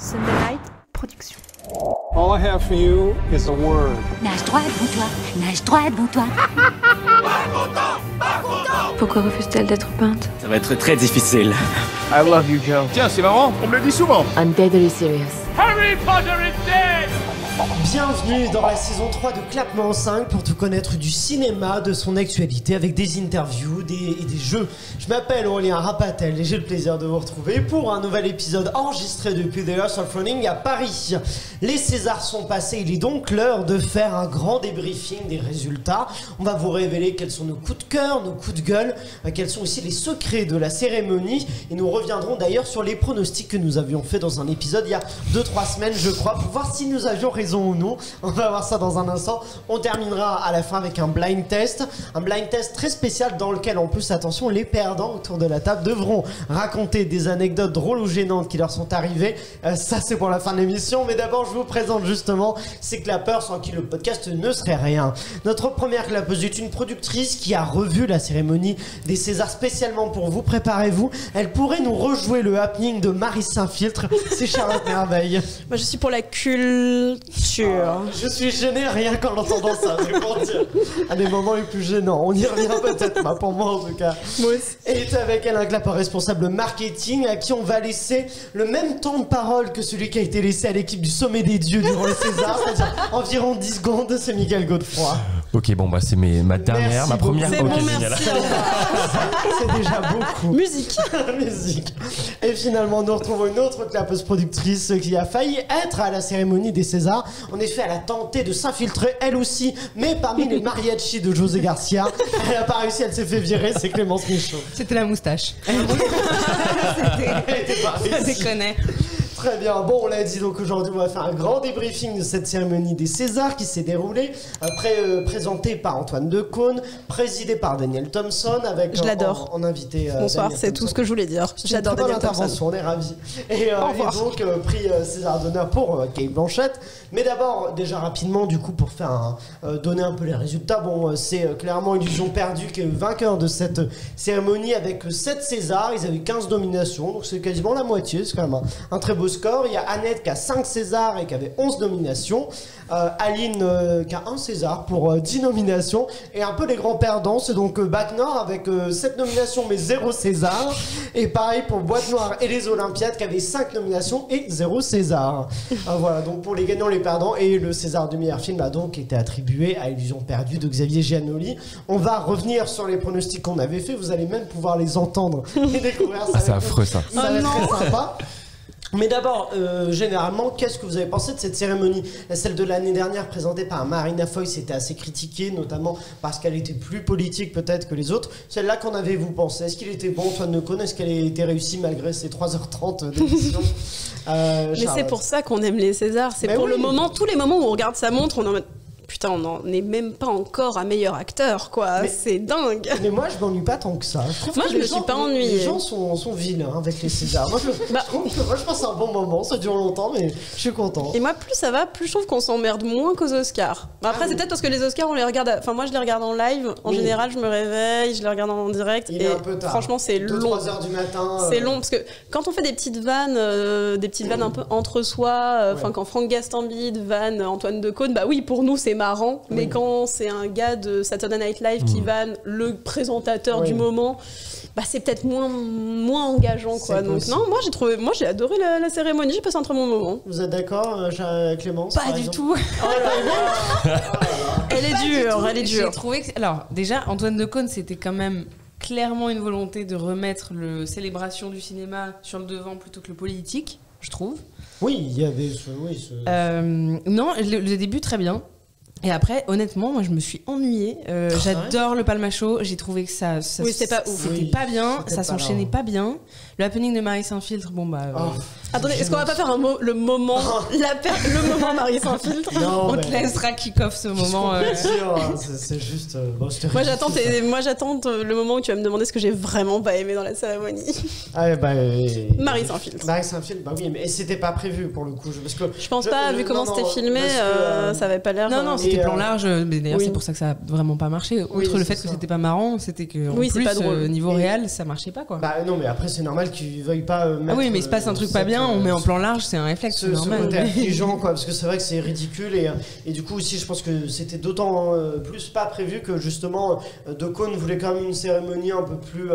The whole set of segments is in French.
Sunday Night Production. All I have for you is a word. Nage droit devant toi, nage droit devant toi. Pourquoi refuse-t-elle d'être peinte? Ça va être très difficile. I love you, Joe. Tiens, c'est marrant, on me le dit souvent. I'm deadly serious. Harry Potter is dead! Bienvenue dans la saison 3 de Clapement 5 pour tout connaître du cinéma, de son actualité avec des interviews et des jeux. Je m'appelle Aurélien Rapatel et j'ai le plaisir de vous retrouver pour un nouvel épisode enregistré depuis The House of Running à Paris. Les Césars sont passés, il est donc l'heure de faire un grand débriefing des résultats. On va vous révéler quels sont nos coups de cœur, nos coups de gueule, quels sont aussi les secrets de la cérémonie et nous reviendrons d'ailleurs sur les pronostics que nous avions fait dans un épisode il y a 2-3 semaines je crois pour voir si nous avions raison ou non. On va voir ça dans un instant. On terminera à la fin avec un blind test très spécial dans lequel en plus attention les perdants autour de la table devront raconter des anecdotes drôles ou gênantes qui leur sont arrivées. Ça c'est pour la fin de l'émission, mais d'abord je vous présente justement ces clappeurs sans qui le podcast ne serait rien. Notre première clapeuse est une productrice qui a revu la cérémonie des Césars spécialement pour vous. Préparez-vous, elle pourrait nous rejouer le happening de Marie Saint-Filtre. C'est Charlotte Merveille. Moi je suis pour la culture. Je suis gêné rien qu'en entendant ça, c'est pour dire. Un des moments les plus gênants. On y revient peut-être, pas pour moi en tout cas. Moi aussi. Et est avec elle un clapeur responsable marketing à qui on va laisser le même temps de parole que celui qui a été laissé à l'équipe du Sommet des Dieux durant les Césars, c'est-à-dire environ 10 secondes, c'est Mickaël Godefroy. Ok, bon, bah c'est ma dernière, Merci ma première. C'est Ok, bon, génial. merci. C'est déjà beaucoup. Musique. Musique. Et finalement, nous retrouvons une autre clapeuse productrice qui a failli être à la cérémonie des Césars. En effet, elle a tenté de s'infiltrer, elle aussi, mais parmi les mariachis de José Garcia. Elle n'a pas réussi, elle s'est fait virer, c'est Clémence Michaud. C'était la moustache. Elle était pas Ça réussie. déconnait. Très bien, bon on l'a dit donc aujourd'hui on va faire un grand débriefing de cette cérémonie des Césars qui s'est déroulée, présentée par Antoine Decaune, présidée par Daniel Thompson avec Je l'adore. en invité Bonsoir, Daniel c'est Thompson. tout ce que je voulais dire. J'adore Très bonne Daniel Thompson. intervention, on est ravis. Et Au revoir. donc prix César d'honneur pour Cate Blanchett. Mais d'abord, déjà rapidement, du coup, pour faire donner un peu les résultats, bon, c'est clairement Illusion perdue qui est le vainqueur de cette cérémonie avec 7 Césars. Ils avaient 15 nominations, donc c'est quasiment la moitié, c'est quand même un très beau score. Il y a Annette qui a 5 Césars et qui avait 11 nominations. Aline qui a 1 César pour 10 nominations. Et un peu les grands perdants, c'est donc Bac Nord avec 7 nominations mais 0 César. Et pareil pour Boîte Noire et les Olympiades qui avaient 5 nominations et 0 César. Voilà, donc pour les gagnants, les perdants. Et le César du meilleur film a donc été attribué à Illusion perdue de Xavier Giannoli. On va revenir sur les pronostics qu'on avait fait. Vous allez même pouvoir les entendre et découvrir ça. Ah, c'est affreux ça. Ça va être très sympa. Mais d'abord, généralement, qu'est-ce que vous avez pensé de cette cérémonie? Celle de l'année dernière, présentée par Marina Foïs, c'était assez critiquée, notamment parce qu'elle était plus politique peut-être que les autres. Celle-là, qu'en avez-vous pensé? Est-ce qu'il était bon, Antoine Decaune? Est-ce qu'elle a été réussie malgré ses 3h30 d'émission? Mais c'est pour ça qu'on aime les Césars. C'est Mais pour oui. le moment, tous les moments où on regarde sa montre, on est en mode putain, on n'en est même pas encore à meilleur acteur, quoi. Mais- C'est dingue. Mais moi, je m'ennuie pas tant que ça. Je trouve Moi, que je les me suis gens- pas ennuyée. Les gens sont vilains avec les Césars. Moi, je trouve que moi, je pense que c'est un bon moment. Ça dure longtemps, mais je suis content. Et moi, plus ça va, plus je trouve qu'on s'emmerde moins qu'aux Oscars. Bon, après, Ah oui. c'est peut-être parce que les Oscars, on les regarde. Enfin, moi, je les regarde en live. En Oui. général, je me réveille, je les regarde en direct. Il et est un peu tard. franchement, c'est long. 2-3 heures du matin. C'est long parce que quand on fait des petites vannes un peu entre soi, enfin Ouais. quand Franck Gastambide vanne Antoine Decaune, bah oui pour nous c'est marrant, mais Oui. quand c'est un gars de Saturday Night Live qui vanne le présentateur Oui. du moment, bah c'est peut-être moins engageant quoi. C'est Donc possible. non, moi j'ai adoré la cérémonie, j'ai passé un très bon moment. Vous êtes d'accord, Clémence? Pas par du exemple tout. Oh là là. Elle est dure, elle est J'ai dure. trouvé que... Alors, déjà, Antoine Decaune, c'était quand même clairement une volonté de remettre le célébration du cinéma sur le devant plutôt que le politique, je trouve. Oui, il y avait ce. Non, le début, très bien. Et après, honnêtement, moi, je me suis ennuyée. J'adore le Palmacho. J'ai trouvé que ça Oui, c'était pas ouf. C'était Oui, pas bien. c'était Ça pas s'enchaînait là. pas bien. Le happening de Marie Saint-Filtre, bon, bah... Oh. Attendez, est-ce qu'on va pas faire le moment le moment Marie Saint-Filtre? Non, on mais- te laissera kick-off ce moment. C'est juste. Bon, c'était Moi ridicule, j'attends le moment où tu vas me demander ce que j'ai vraiment pas aimé dans la cérémonie. ça. Ah, bah, Marie Saint-Filtre. Marie Saint-Filtre, bah oui, mais c'était pas prévu pour le coup. Parce que Je pense pas, vu comment c'était filmé, ça avait pas l'air. Non, non, Et, c'était plan large, mais d'ailleurs oui. c'est pour ça que ça a vraiment pas marché. Outre Oui, le c'est fait que ça. c'était pas marrant, c'était que en Oui, c'est plus pas drôle. niveau Et- réel, ça marchait pas quoi. Bah non, mais après c'est normal. normal qu'ils veuillent pas mettre. Ah oui, mais il se passe un truc pas bien, on met en plan large, c'est un réflexe. Ce normal. côté affligeant, quoi, parce que c'est vrai que c'est ridicule et du coup aussi je pense que c'était d'autant plus pas prévu que justement De Caunes voulait quand même une cérémonie un peu plus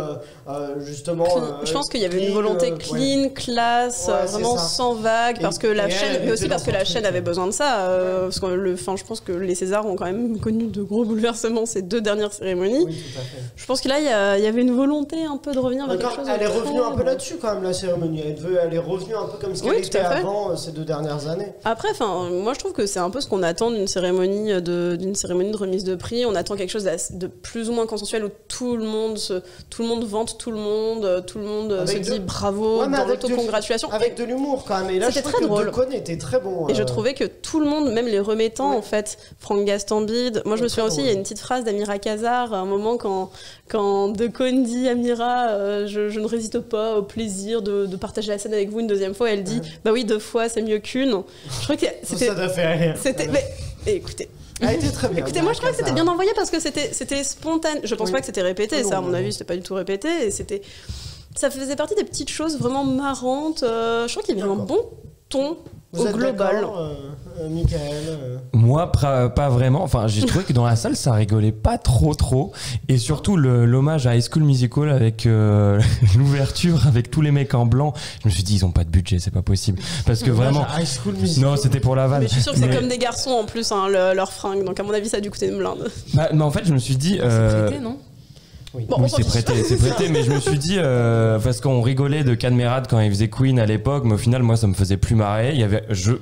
justement. Je pense qu'il y avait clean, une volonté clean, classe, vraiment sans vague, parce que la chaîne, mais aussi parce que la chaîne avait besoin de ça. Parce que je pense que les Césars ont quand même connu de gros bouleversements ces 2 dernières cérémonies. Oui, tout à fait. Je pense que là, il y avait une volonté un peu de revenir vers quelque chose. Elle est revenue un peu là-dessus quand même, la cérémonie. Elle est revenue un peu comme ce qu'elle était avant ces 2 dernières années. Après, moi je trouve que c'est un peu ce qu'on attend d'une cérémonie de remise de prix. On attend quelque chose de plus ou moins consensuel où tout le monde vante tout le monde se dit bravo dans l'autocongratulation. Avec de l'humour quand même. Et là, je trouve que De Caunes était très bon. Et je trouvais que tout le monde, même les remettants en fait, Franck Gastambide. Moi je me souviens aussi, il y a une petite phrase d'Amira Kazar, à un moment quand De Caunes dit Amira, je ne résiste pas au plaisir de partager la scène avec vous une deuxième fois. Elle dit bah oui, 2 fois c'est mieux qu'une. Je crois que c'était. Ça t'a fait rire. Mais écoutez. Elle a été très bien. Écoutez, moi je crois que c'était bien envoyé parce que c'était spontané. Je pense pas que c'était répété, ça à mon avis c'était pas du tout répété. Et ça faisait partie des petites choses vraiment marrantes. Je crois qu'il y avait un bon ton Vous êtes global. Michael Moi, pas vraiment. Enfin, j'ai trouvé que dans la salle, ça rigolait pas trop. Et surtout, l'hommage à High School Musical avec l'ouverture, avec tous les mecs en blanc. Je me suis dit, ils ont pas de budget, c'est pas possible. Parce que vraiment. High School Musical. Non, c'était pour la vanne. Mais je suis sûre que c'est comme des garçons en plus, leurs fringues. Donc à mon avis, ça a dû coûter une blinde. Mais en fait, je me suis dit. C'est prêté, non? Oui, bon, c'est prêté, mais je me suis dit, parce qu'on rigolait de Cadmerade quand il faisait Queen à l'époque, mais au final, moi, ça me faisait plus marrer.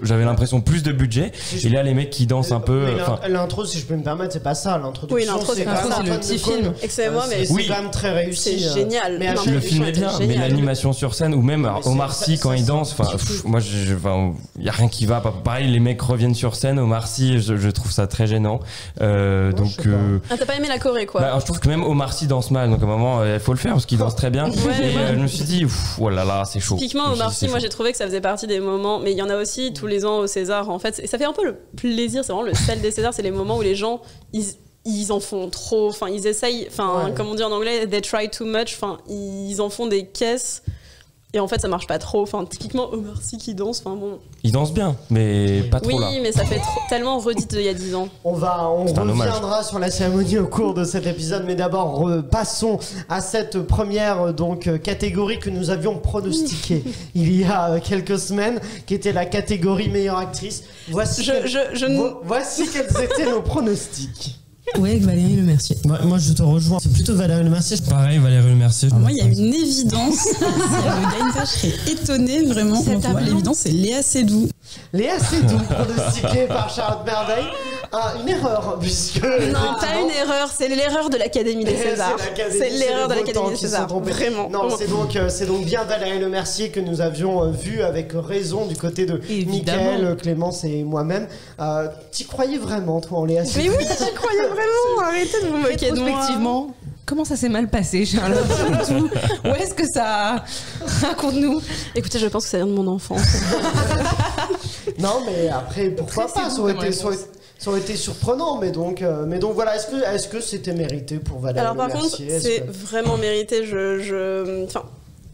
J'avais l'impression plus de budget, et là, les mecs qui dansent un peu. L'intro, si je peux me permettre, c'est pas ça. L'introduction, oui, l'intro, c'est le petit film. Excusez-moi, mais c'est quand même très réussi. C'est génial. Mais le film est bien, mais l'animation sur scène, ou même Omar Sy quand il danse, moi, il y a rien qui va. Pareil, les mecs reviennent sur scène, Omar Sy, je trouve ça très gênant. Donc. T'as pas aimé la choré, quoi? Je trouve que même Omar Sy danse mal, donc à un moment. Il faut le faire parce qu'il danse très bien. Je me suis dit, oh là là, c'est chaud. Typiquement, Omar Sy, moi j'ai trouvé que ça faisait partie des moments, mais il y en a aussi tous les ans au César. En fait, ça fait un peu le plaisir, c'est vraiment le sel des Césars, c'est les moments où les gens ils en font trop, ils essayent, comme on dit en anglais, they try too much, ils en font des caisses. Et en fait, ça marche pas trop. Typiquement, Omar Sy qui danse, bon. Il danse bien, mais pas trop là. Oui, mais ça fait tellement redit il y a 10 ans. On reviendra sur la cérémonie au cours de cet épisode, mais d'abord, passons à cette première catégorie que nous avions pronostiquée il y a quelques semaines, qui était la catégorie meilleure actrice. Voici quels étaient nos pronostics. Ouais, avec Valérie Lemercier. Moi, je te rejoins. C'est plutôt Valérie Lemercier. Pareil, Valérie Lemercier. Moi, il y a une évidence. Le gars, je serais étonnée vraiment. L'évidence, c'est Léa Seydoux. Léa Seydoux, pronostiquée par Charlotte Merveille. Une erreur, puisque. Non, pas une erreur, c'est l'erreur de l'Académie des Césars. C'est l'erreur de l'Académie des Césars. Vraiment. Non, c'est donc bien Valérie Lemercier que nous avions vu avec raison du côté de Mickaël, Clémence et moi-même. T'y croyais vraiment, toi, en Léa Seydoux? Mais oui, j'y croyais vraiment. Arrêtez de vous moquer de moi. Effectivement. Comment ça s'est mal passé, Charlotte? Où est-ce que ça... Raconte-nous. Écoutez, je pense que ça vient de mon enfance. Non, mais après, pourquoi pas? Ça aurait été surprenant, mais donc voilà. Est-ce que c'était mérité pour Valérie Lemercier? Alors par contre, c'est vraiment mérité.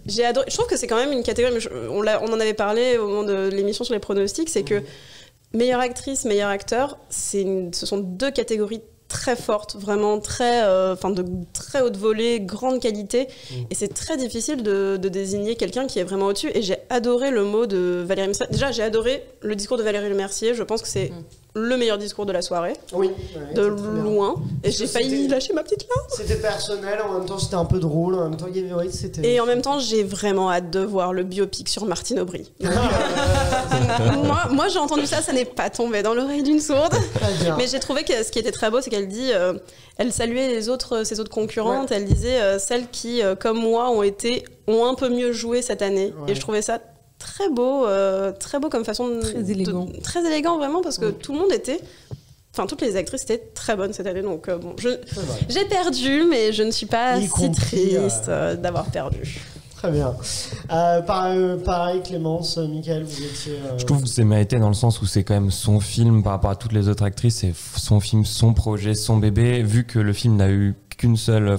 J'ai adoré. Je trouve que c'est quand même une catégorie. On en avait parlé au moment de l'émission sur les pronostics, c'est que meilleure actrice, meilleur acteur, ce sont 2 catégories très forte, vraiment très, de très haute volée, grande qualité. Et c'est très difficile de désigner quelqu'un qui est vraiment au-dessus. Et j'ai adoré le mot de Valérie Lemercier. Déjà, j'ai adoré le discours de Valérie Lemercier. Je pense que c'est le meilleur discours de la soirée. Oui. De loin. Et j'ai failli lâcher ma petite larme. C'était personnel, en même temps c'était un peu drôle, en même temps c'était... Et en même temps, j'ai vraiment hâte de voir le biopic sur Martine Aubry. Moi, j'ai entendu ça n'est pas tombé dans l'oreille d'une sourde. Mais j'ai trouvé que ce qui était très beau, c'est qu'elle dit... elle saluait ses autres concurrentes. Ouais. Elle disait celles qui, comme moi, ont un peu mieux joué cette année. Ouais. Et je trouvais ça très beau comme façon très élégant. Très élégant vraiment, parce que tout le monde était... toutes les actrices étaient très bonnes cette année, donc j'ai perdu, mais je ne suis pas si triste d'avoir perdu. Très bien. Pareil, Clémence, Mickaël, vous étiez... Je trouve que c'est mérité dans le sens où c'est quand même son film par rapport à toutes les autres actrices, c'est son film, son projet, son bébé. Vu que le film n'a eu qu'un seul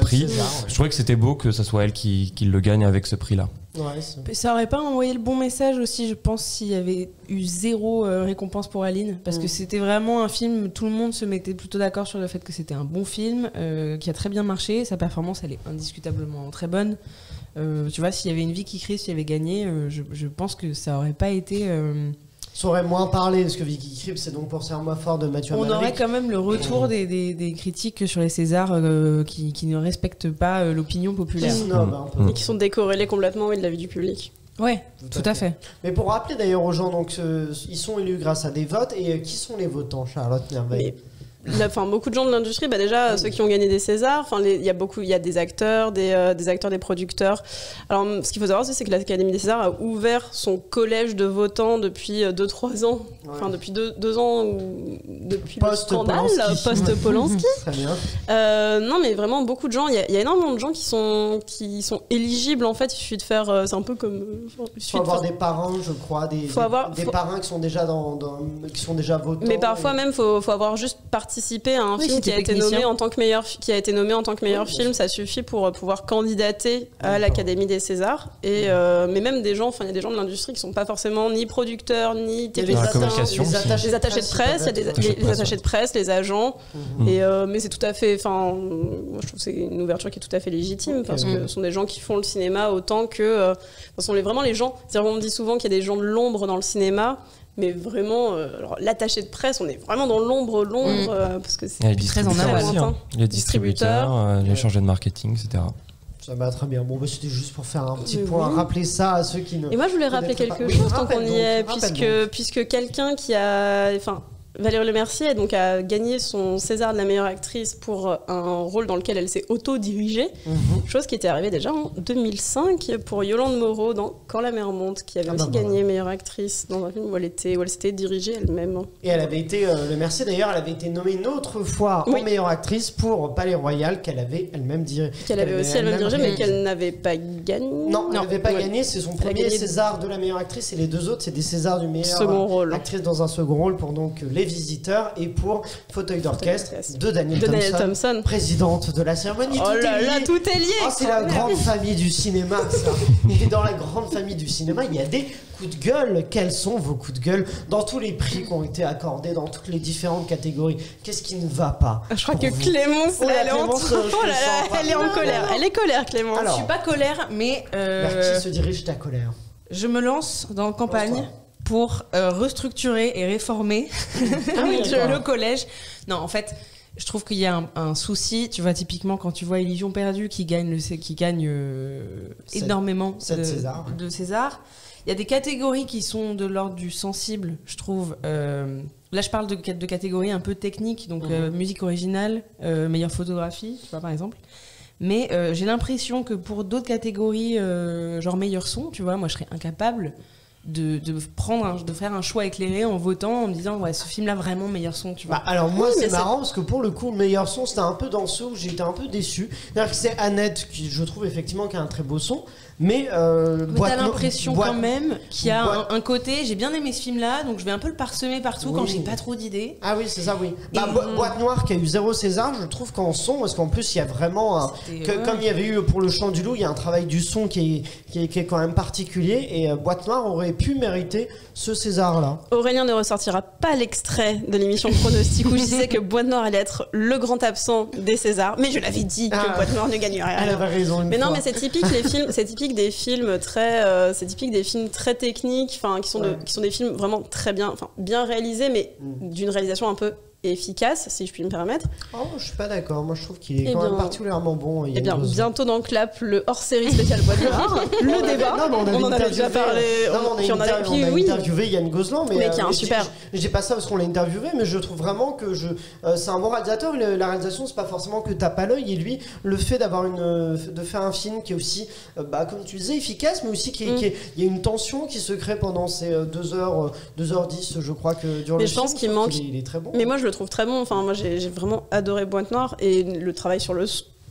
prix, César, je trouvais que c'était beau que ce soit elle qui le gagne avec ce prix-là. Ouais, Ça aurait pas envoyé le bon message aussi, je pense, s'il y avait eu 0 récompense pour Aline, parce que c'était vraiment un film, tout le monde se mettait plutôt d'accord sur le fait que c'était un bon film, qui a très bien marché, sa performance elle est indiscutablement très bonne. Tu vois, s'il y avait une Vicky Krieps qui avait gagné, je pense que ça aurait pas été... Ça aurait moins parlé, parce que Vicky Krieps, c'est donc pour Serre-moi fort de Mathieu Amalric. On aurait quand même le retour des critiques sur les Césars qui ne respectent pas l'opinion populaire. Et qui sont décorrélés complètement de l'avis du public. Ouais, tout à fait. Mais pour rappeler d'ailleurs aux gens, donc, ils sont élus grâce à des votes, et qui sont les votants, Charlotte Merveille? Beaucoup de gens de l'industrie, déjà ceux qui ont gagné des Césars, il y a des acteurs, des producteurs. Alors ce qu'il faut savoir aussi, c'est que l'Académie des Césars a ouvert son collège de votants depuis 2-3 ans, depuis 2 ans depuis le scandale post-Polanski. Très bien. Non mais vraiment beaucoup de gens, il y a énormément de gens qui sont éligibles en fait. Il suffit de faire, c'est un peu comme. Il faut avoir des parrains, je crois, des parrains qui sont déjà qui sont déjà votants. Mais parfois même faut avoir juste participé à un film qui a été nommé en tant que meilleur film, ça suffit pour pouvoir candidater à l'Académie des Césars. Et mais même des gens, il y a des gens de l'industrie qui sont pas forcément ni producteurs ni techniciens, les attachés de presse, il y a les attachés de presse, les agents. Et mais c'est tout à fait, moi je trouve que c'est une ouverture qui est tout à fait légitime parce que ce sont des gens qui font le cinéma autant que ce sont vraiment les gens. C'est-à-dire on me dit souvent qu'il y a des gens de l'ombre dans le cinéma. Mais vraiment, l'attaché de presse, on est vraiment dans l'ombre, parce que c'est très en aval. Les distributeurs, les chargés de marketing, etc. Ça va très bien. Bon, c'était juste pour faire un petit point, rappeler ça à ceux qui ne... Et moi, je voulais rappeler quelque chose tant qu'on y est, puisque quelqu'un qui a... Valérie Lemercier a gagné son César de la meilleure actrice pour un rôle dans lequel elle s'est auto-dirigée, chose qui était arrivée déjà en 2005 pour Yolande Moreau dans Quand la mer monte, qui avait aussi gagné meilleure actrice dans un film où elle s'était dirigée elle-même. Et elle avait été, Lemercier d'ailleurs, elle avait été nommée une autre fois en meilleure actrice pour Palais Royal, qu'elle avait elle-même dirigée. Qu'elle avait aussi elle-même dirigée, mais qu'elle n'avait pas gagné. Non, elle n'avait pas gagné, c'est son premier César de la meilleure actrice, et les deux autres, c'est des Césars du meilleur second rôle. Actrice dans un second rôle pour donc Les Visiteurs et pour Fauteuil d'orchestre de Daniel Thompson, présidente de la cérémonie. Oh là là, tout est lié. C'est la grande famille du cinéma, ça. Et dans la grande famille du cinéma, il y a des coups de gueule. Quels sont vos coups de gueule dans tous les prix qui ont été accordés dans toutes les différentes catégories? Qu'est-ce qui ne va pas? Je crois que Clémence, elle est en colère. Elle est colère, Clémence. Alors, je suis pas colère, mais vers qui se dirige ta colère? Je me lance dans la campagne pour restructurer et réformer le collège. Non, en fait, je trouve qu'il y a un souci. Tu vois, typiquement, quand tu vois Illusion perdue qui gagne énormément de César, il y a des catégories qui sont de l'ordre du sensible, je trouve. Là, je parle de catégories un peu techniques, donc musique originale, meilleure photographie, tu vois, par exemple. Mais j'ai l'impression que pour d'autres catégories, genre meilleur son, tu vois, moi, je serais incapable de faire un choix éclairé en votant, en me disant ce film là vraiment meilleur son, tu vois. Alors moi c'est marrant parce que pour le coup le meilleur son c'était un peu dans ce où j'ai été un peu déçu. C'est-à-dire que c'est Annette qui je trouve effectivement qui a un très beau son, mais t'as l'impression quand même qu'il y a un côté, j'ai bien aimé ce film là, donc je vais un peu le parsemer partout quand j'ai pas trop d'idées. Ah oui c'est ça, oui. Boîte Noire qui a eu 0 César, je trouve qu'en son, parce qu'en plus il y a vraiment comme il y avait eu pour Le Chant du Loup, il y a un travail du son qui est quand même particulier, et Boîte Noire aurait pu mériter ce César-là. Aurélien ne ressortira pas l'extrait de l'émission Pronostic où je disais que Boîte Noire allait être le grand absent des Césars, mais je l'avais dit que Boîte Noire ne gagnerait rien. Elle avait raison. Mais non, mais c'est typique c'est typique des films très techniques, qui sont des films vraiment très bien réalisés, mais d'une réalisation un peu efficace, si je puis me permettre. Oh, je suis pas d'accord. Moi, je trouve qu'il est quand même particulièrement bon. Et bien, bientôt dans Clap, le hors-série spécial Boîte Noire, le débat. On en avait déjà parlé. On a interviewé Yann Gozlan, mais qui est un super. Je dis pas ça parce qu'on l'a interviewé, mais je trouve vraiment que c'est un bon réalisateur. La réalisation, c'est pas forcément que tape à l'œil, et lui, le fait de faire un film qui est aussi, comme tu disais, efficace, mais aussi il y a une tension qui se crée pendant ces 2h10, je crois que dure le film. Mais je pense qu'il manque. Il est très bon. Mais moi, je le trouve très bon. Moi, j'ai vraiment adoré Boîte Noire, et le travail sur le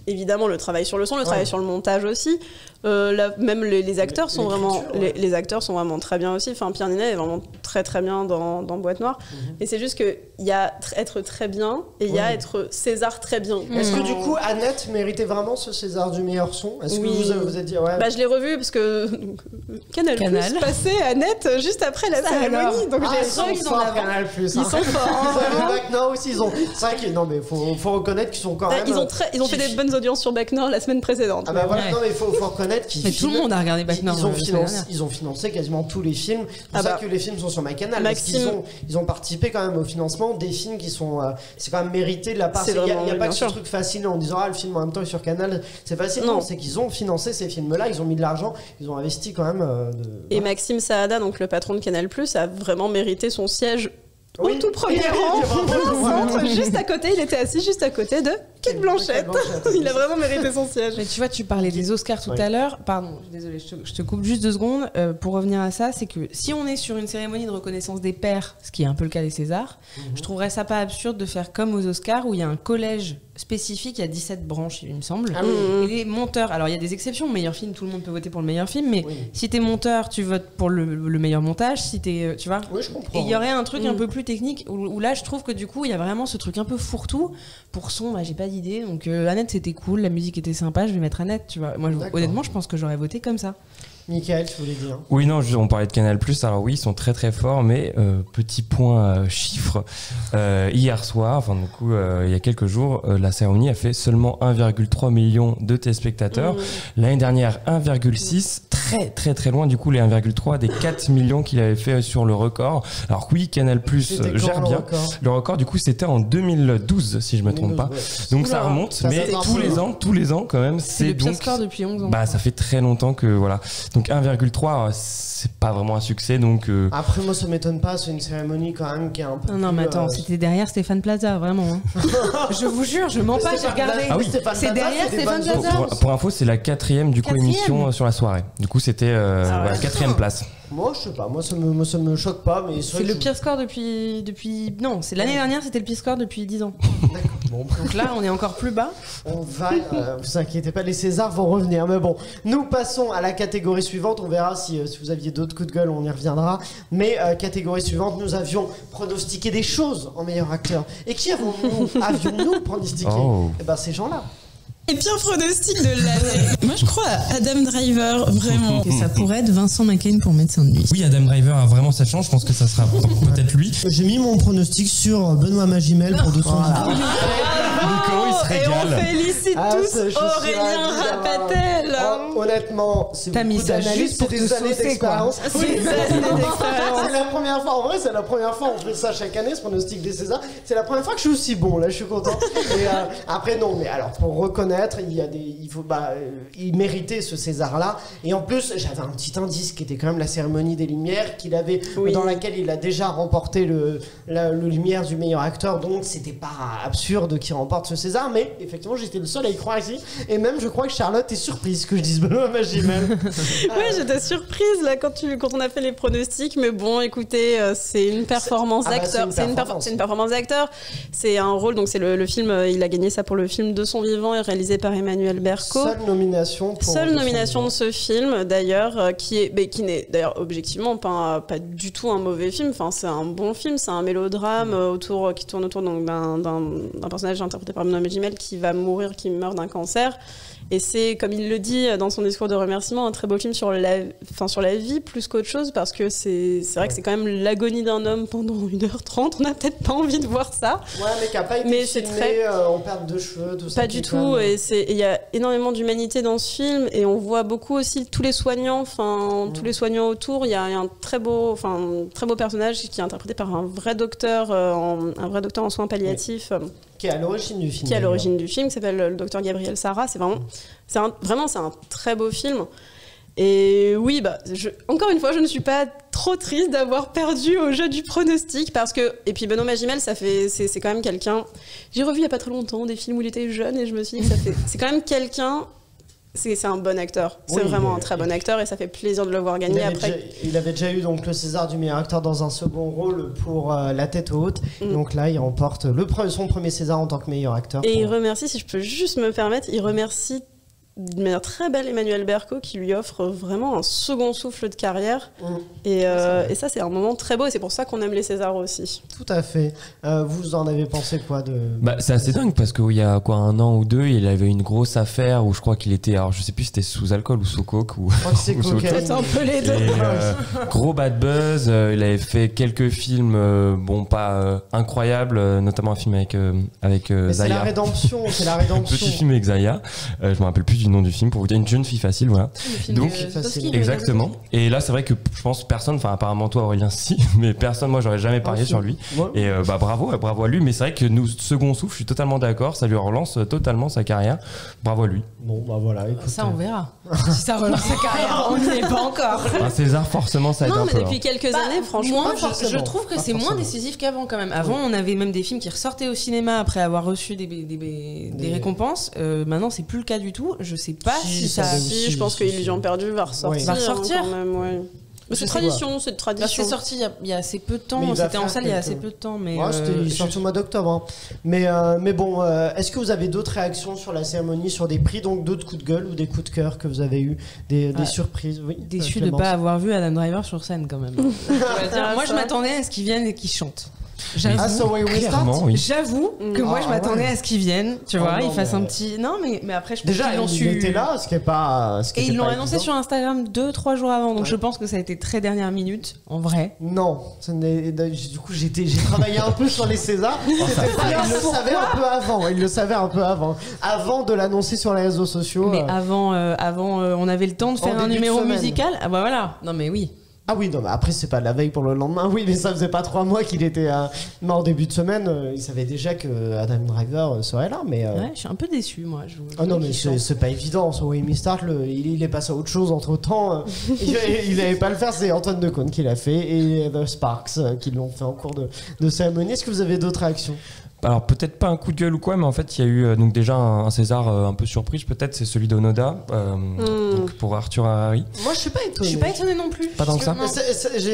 évidemment le travail sur le son, le travail sur le montage aussi. Même les acteurs sont vraiment les acteurs sont vraiment très bien aussi. Enfin, Pierre Ninet est vraiment très très bien dans Boîte Noire. Et c'est juste que il y a être très bien et il y a être César très bien. Est-ce que du coup Annette méritait vraiment ce César du meilleur son? Est-ce que vous êtes dit ouais? Je l'ai revu parce que Canal Plus passait Annette juste après la cérémonie. Donc ils sont forts Canal Plus. Ils sont forts. Bac Nord aussi ils ont. C'est vrai que non mais faut reconnaître qu'ils sont quand même. Ils ont fait des bonnes audiences sur Bac Nord la semaine précédente. Ah bah voilà, non mais faut reconnaître qu'ils. Mais tout le monde a regardé Bac Nord. Ils ont financé quasiment tous les films. C'est pour ça que les films sont sur MyCanal. Ils ont participé quand même au financement des films qui sont. C'est quand même mérité de la part. Il n'y a pas que ce truc facile en disant le film en même temps est sur Canal, c'est facile. Non, c'est qu'ils ont financé ces films-là, ils ont mis de l'argent, ils ont investi quand même. Et Maxime Saada, donc le patron de Canal+, a vraiment mérité son siège. Au tout premier rang, juste à côté, il était assis juste à côté de Kate Blanchett. Il a vraiment mérité son siège. Mais tu vois, tu parlais des Oscars tout à l'heure. Pardon, désolée, je te coupe juste 2 secondes. Pour revenir à ça, c'est que si on est sur une cérémonie de reconnaissance des pairs, ce qui est un peu le cas des Césars, je trouverais ça pas absurde de faire comme aux Oscars où il y a un collège spécifique, il y a 17 branches, il me semble. Et les monteurs, alors il y a des exceptions, meilleur film, tout le monde peut voter pour le meilleur film, mais si t'es monteur, tu votes pour le meilleur montage, si t'es, tu vois. Oui, je comprends. Et il y aurait un truc un peu plus technique où là, je trouve que du coup, il y a vraiment ce truc un peu fourre-tout. Pour son, j'ai pas d'idée, donc Annette, c'était cool, la musique était sympa, je vais mettre Annette, tu vois. Moi, honnêtement, je pense que j'aurais voté comme ça. Michael, tu voulais dire? Oui, non, on parlait de Canal+, alors oui, ils sont très très forts, mais petit point chiffre, hier soir, enfin du coup, il y a quelques jours, la cérémonie a fait seulement 1,3 million de téléspectateurs. L'année dernière, 1,6, très très très loin du coup les 1,3 des 4 millions qu'il avait fait sur le record. Alors oui, Canal+, gère bien. Le record du coup, c'était en 2012, si je me trompe pas. Donc ça remonte, mais tous les ans quand même, c'est le pire score depuis 11 ans. Bah, ça fait très longtemps que voilà. Donc 1,3, c'est pas vraiment un succès. Donc après, moi, ça m'étonne pas. C'est une cérémonie quand même qui est un peu. Non, mais attends, c'était derrière Stéphane Plaza, vraiment. Hein. Je vous jure, je mens pas, j'ai regardé. Ah oui. C'est derrière Stéphane Plaza. Pour info, c'est la 4e du coup émission sur la soirée. Du coup, c'était la 4e place. Moi, je sais pas. Moi, ça me choque pas, mais c'est le pire score depuis. Non, c'est l'année dernière, c'était le pire score depuis 10 ans. D'accord. Bon, donc là, on est encore plus bas. On va. Vous inquiétez pas, les Césars vont revenir. Mais bon, nous passons à la catégorie suivante. On verra si vous aviez d'autres coups de gueule, on y reviendra. Mais catégorie suivante, nous avions pronostiqué des choses en meilleur acteur. Et qui avions-nous pronostiqué? Eh ben, ces gens-là. Et pire pronostic de l'année. Moi, je crois à Adam Driver, vraiment. Et ça pourrait être Vincent McCain pour Médecin de nuit. Oui, Adam Driver a vraiment cette chance. Je pense que ça sera peut-être lui. J'ai mis mon pronostic sur Benoît Magimel pour 200 vidéos. Nico, il se régale. Et on félicite tous Aurélien Rapatel. Honnêtement, c'est beaucoup d'analyse, c'est des années d'expérience. C'est la première fois, en vrai, c'est la première fois, on fait ça chaque année, ce pronostic des Césars. C'est la première fois que je suis aussi bon, là, je suis content. Et après, non, mais alors, pour reconnaître, il méritait ce César-là. Et en plus, j'avais un petit indice qui était quand même la cérémonie des Lumières, dans laquelle il a déjà remporté le Lumière du meilleur acteur, donc c'était pas absurde qu'il remporte ce César, mais effectivement, j'étais le seul à y croire ici. Et même, je crois que Charlotte est surprise que je dise Benoît Magimel. Oui, j'étais surprise là quand on a fait les pronostics, mais bon, écoutez, c'est une performance d'acteur. C'est une performance d'acteur. C'est un rôle, donc c'est le film. Il a gagné ça pour le film De son vivant et réalisé par Emmanuel Berco. Seule nomination de ce film, d'ailleurs, qui n'est d'ailleurs objectivement pas du tout un mauvais film. Enfin, c'est un bon film. C'est un mélodrame qui tourne autour donc d'un personnage interprété par Benoît Magimel qui meurt d'un cancer. Et c'est, comme il le dit dans son discours de remerciement, un très beau film sur la vie plus qu'autre chose, parce que c'est vrai que c'est quand même l'agonie d'un homme pendant 1h30. On n'a peut-être pas envie de voir ça. Ouais, mais qui n'a pas été filmé en perte de cheveux, tout ça. Pas du tout. Et il y a énormément d'humanité dans ce film, et on voit beaucoup aussi tous les soignants, tous les soignants autour. Il y a un très beau personnage qui est interprété par un vrai docteur en soins palliatifs. Qui est à l'origine du film. Qui s'appelle le docteur Gabriel Sarah. C'est un très beau film. Et oui, encore une fois, je ne suis pas trop triste d'avoir perdu au jeu du pronostic, parce que, et puis Benoît Magimel, c'est quand même quelqu'un. J'ai revu il y a pas très longtemps des films où il était jeune, et je me suis dit que c'est quand même quelqu'un. C'est un bon acteur, c'est vraiment un très bon acteur, et ça fait plaisir de le voir gagner après. Il avait déjà eu donc le César du meilleur acteur dans un second rôle pour La tête haute, donc là il remporte son premier César en tant que meilleur acteur. Et il remercie, si je peux juste me permettre, de manière très belle Emmanuel Berco qui lui offre vraiment un second souffle de carrière. Et ça, c'est un moment très beau et c'est pour ça qu'on aime les Césars aussi. Tout à fait. Vous en avez pensé quoi de... C'est assez dingue parce qu'il y a un an ou deux, il avait une grosse affaire où je crois qu'il était, alors je sais plus si c'était sous alcool ou sous coke ou. Je crois que c'est Peut-être un peu les deux. Gros bad buzz. Il avait fait quelques films, pas incroyables, notamment un film avec Mais Zaya. c'est la rédemption. Petit film avec Zaya. Je me rappelle plus du nom du film pour vous dire, une jeune fille facile, voilà. Donc exactement. Et là, c'est vrai que je pense personne, enfin apparemment toi Aurélien si, mais personne, moi j'aurais jamais parié sur lui. Ouais. Et bravo à lui. Mais c'est vrai que nous, second souffle, je suis totalement d'accord. Ça lui relance totalement sa carrière. Bravo à lui. Bon voilà. Écoute, Ça on verra. Si ça relance sa carrière, on n'y est pas encore. Un César forcément ça aide Non, un mais peu. depuis quelques années, franchement, Je trouve que c'est moins décisif qu'avant quand même. Avant, on avait même des films qui ressortaient au cinéma après avoir reçu des récompenses. Maintenant, c'est plus le cas du tout. Je sais pas si ça. Si, je pense que Illusion perdue va ressortir. Va ressortir quand même, ouais. C'est tradition. C'est sorti il y a assez peu de temps. Mais C'était en salle il y a assez peu de temps. Mais c'était sorti au mois d'octobre. Hein. Mais bon, est-ce que vous avez d'autres réactions sur la cérémonie, sur des prix, donc d'autres coups de gueule ou des coups de cœur que vous avez eu, des surprises? Oui, déçu de ne pas avoir vu Adam Driver sur scène quand même. Moi, je m'attendais à ce qu'il vienne et qu'il chante. J'avoue que moi je m'attendais à ce qu'ils viennent, tu vois, ils fassent un petit. Non, mais après, je pense déjà qu'ils l'ont il était là, ce qui est pas. Et ils l'ont annoncé sur Instagram 2-3 jours avant, donc je pense que ça a été très dernière minute, en vrai. Non, du coup j'ai travaillé un peu sur les Césars. Il le savait un peu avant de l'annoncer sur les réseaux sociaux. Mais avant, on avait le temps de faire un numéro musical. Ah bah voilà. Non mais oui. Ah oui, non, mais après, c'est pas la veille pour le lendemain. Oui, mais ça faisait pas 3 mois qu'il était mort en début de semaine. Il savait déjà que Adam Driver serait là. Mais ouais, je suis un peu déçu, moi. Ah non, mais c'est pas évident. So We Me Start, il est passé à autre chose entre temps. Il avait pas le faire. C'est Antoine Decaune qui l'a fait et The Sparks qui l'ont fait en cours de cérémonie. Est-ce que vous avez d'autres réactions? Alors peut-être pas un coup de gueule ou quoi, mais en fait il y a eu donc déjà un César un peu surprise, peut-être c'est celui d'Onoda donc pour Arthur Harari. Moi je suis pas étonné. Je suis pas étonné non plus. Pas tant que ça.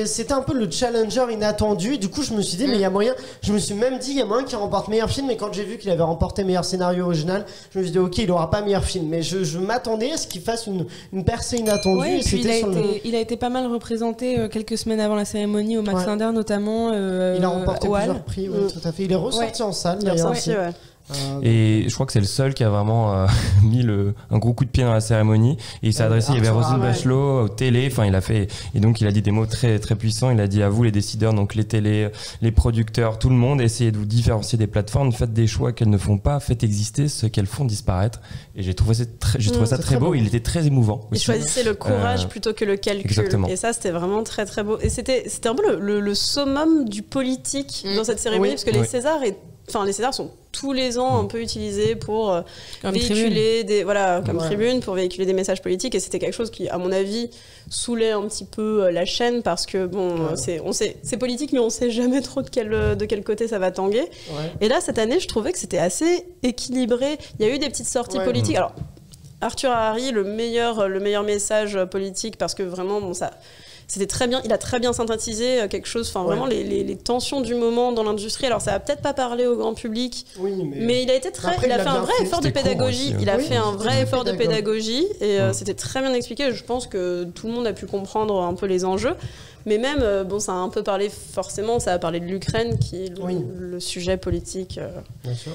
C'était un peu le challenger inattendu et du coup je me suis dit mais il y a moyen. Je me suis même dit il y a moyen qu'il remporte meilleur film, mais quand j'ai vu qu'il avait remporté meilleur scénario original, je me suis dit ok il aura pas meilleur film, mais je m'attendais à ce qu'il fasse une percée inattendue. Ouais, et puis il a été pas mal représenté quelques semaines avant la cérémonie au Max Linder notamment. Il a remporté plusieurs prix, tout à fait. Il est ressorti en salle d'ailleurs. Et je crois que c'est le seul qui a vraiment mis un gros coup de pied dans la cérémonie. Et il s'est adressé, il y avait Roselyne Bachelot aux télé, enfin il a fait, et donc il a dit des mots très très puissants. Il a dit à vous les décideurs, donc les télés, les producteurs, tout le monde, essayez de vous différencier des plateformes, faites des choix qu'elles ne font pas, faites exister ce qu'elles font disparaître. Et j'ai trouvé ça très beau. Il était très émouvant. Il choisissait le courage plutôt que le calcul. Exactement. Et ça c'était vraiment très très beau. Et c'était un peu le summum du politique dans cette cérémonie, parce que les Césars les Césars sont tous les ans un peu utilisés pour véhiculer tribune, pour véhiculer des messages politiques, et c'était quelque chose qui, à mon avis, saoulait un petit peu la chaîne, parce que c'est politique, mais on sait jamais trop de quel côté ça va tanguer. Ouais. Et là, cette année, je trouvais que c'était assez équilibré. Il y a eu des petites sorties politiques. Alors, Arthur Harari, le meilleur message politique, parce que vraiment, c'était très bien, il a très bien synthétisé quelque chose, vraiment les tensions du moment dans l'industrie. Alors ça va peut-être pas parler au grand public, mais il a été il a fait un vrai effort de pédagogie. Il a fait un vrai effort de pédagogie et c'était très bien expliqué. Je pense que tout le monde a pu comprendre un peu les enjeux. Mais même, ça a un peu parlé, forcément, ça a parlé de l'Ukraine, qui est le sujet politique. Bien sûr.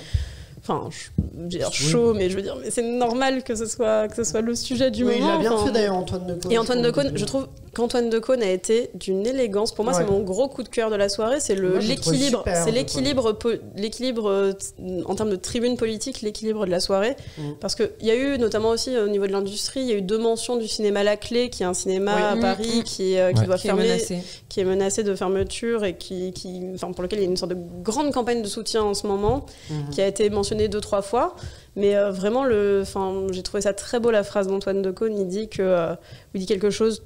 Enfin, je veux dire chaud, mais je veux dire, mais c'est normal que ce soit le sujet du moment. Il a bien fait d'ailleurs, Antoine Decaune. Et Antoine Decaune, je trouve qu'Antoine Decaune a été d'une élégance. Pour moi, c'est mon gros coup de cœur de la soirée. C'est l'équilibre. C'est l'équilibre en termes de tribune politique, l'équilibre de la soirée. Parce qu'il y a eu, notamment aussi au niveau de l'industrie, il y a eu 2 mentions du cinéma La Clé, qui est un cinéma à Paris qui doit fermer, qui est menacé de fermeture et pour lequel il y a une sorte de grande campagne de soutien en ce moment, qui a été mentionnée 2-3 fois. Mais vraiment, j'ai trouvé ça très beau, la phrase d'Antoine Decaune. Il dit quelque chose.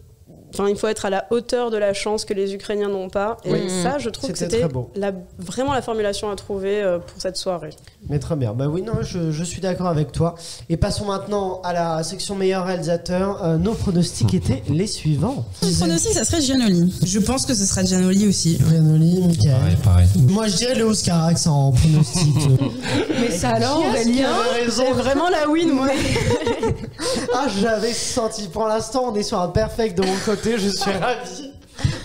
Il faut être à la hauteur de la chance que les Ukrainiens n'ont pas. Et ça, je trouve que c'était vraiment la formulation à trouver pour cette soirée. Mais très bien. Bah oui, non, je suis d'accord avec toi. Et passons maintenant à la section meilleur réalisateur. Nos pronostics étaient les suivants. Mon pronostic, ça serait Giannoli. Je pense que ce sera Giannoli aussi. Giannoli, Mickaël. Pareil. Moi, je dirais Léos Carax en pronostic. Mais ça alors, Aurélien, c'est vraiment la win, moi. J'avais senti. Pour l'instant, on est sur un perfect de mon côté. Je suis ravi.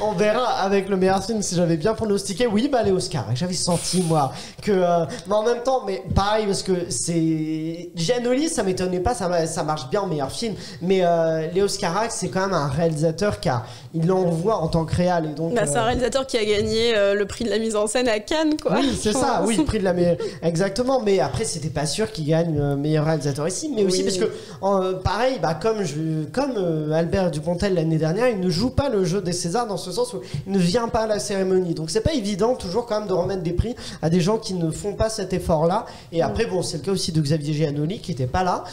On verra avec le meilleur film si j'avais bien pronostiqué. Oui, les Oscars. Et j'avais senti, moi, que. Mais en même temps, mais pareil, parce que c'est. Giannoli, ça m'étonnait pas, ça marche bien en meilleur film. Mais Léo Scarax, c'est quand même un réalisateur il l'envoie en tant que réal. Et donc, c'est un réalisateur qui a gagné le prix de la mise en scène à Cannes, quoi. Oui, c'est ça, oui, le prix de la meilleure. Exactement, mais après, c'était pas sûr qu'il gagne meilleur réalisateur ici. Mais aussi parce que, pareil, comme Albert Dupontel l'année dernière, il ne joue pas le jeu des Césars dans ce sens où il ne vient pas à la cérémonie. Donc c'est pas évident toujours quand même de remettre des prix à des gens qui ne font pas cet effort-là. Et après, c'est le cas aussi de Xavier Giannoli qui était pas là.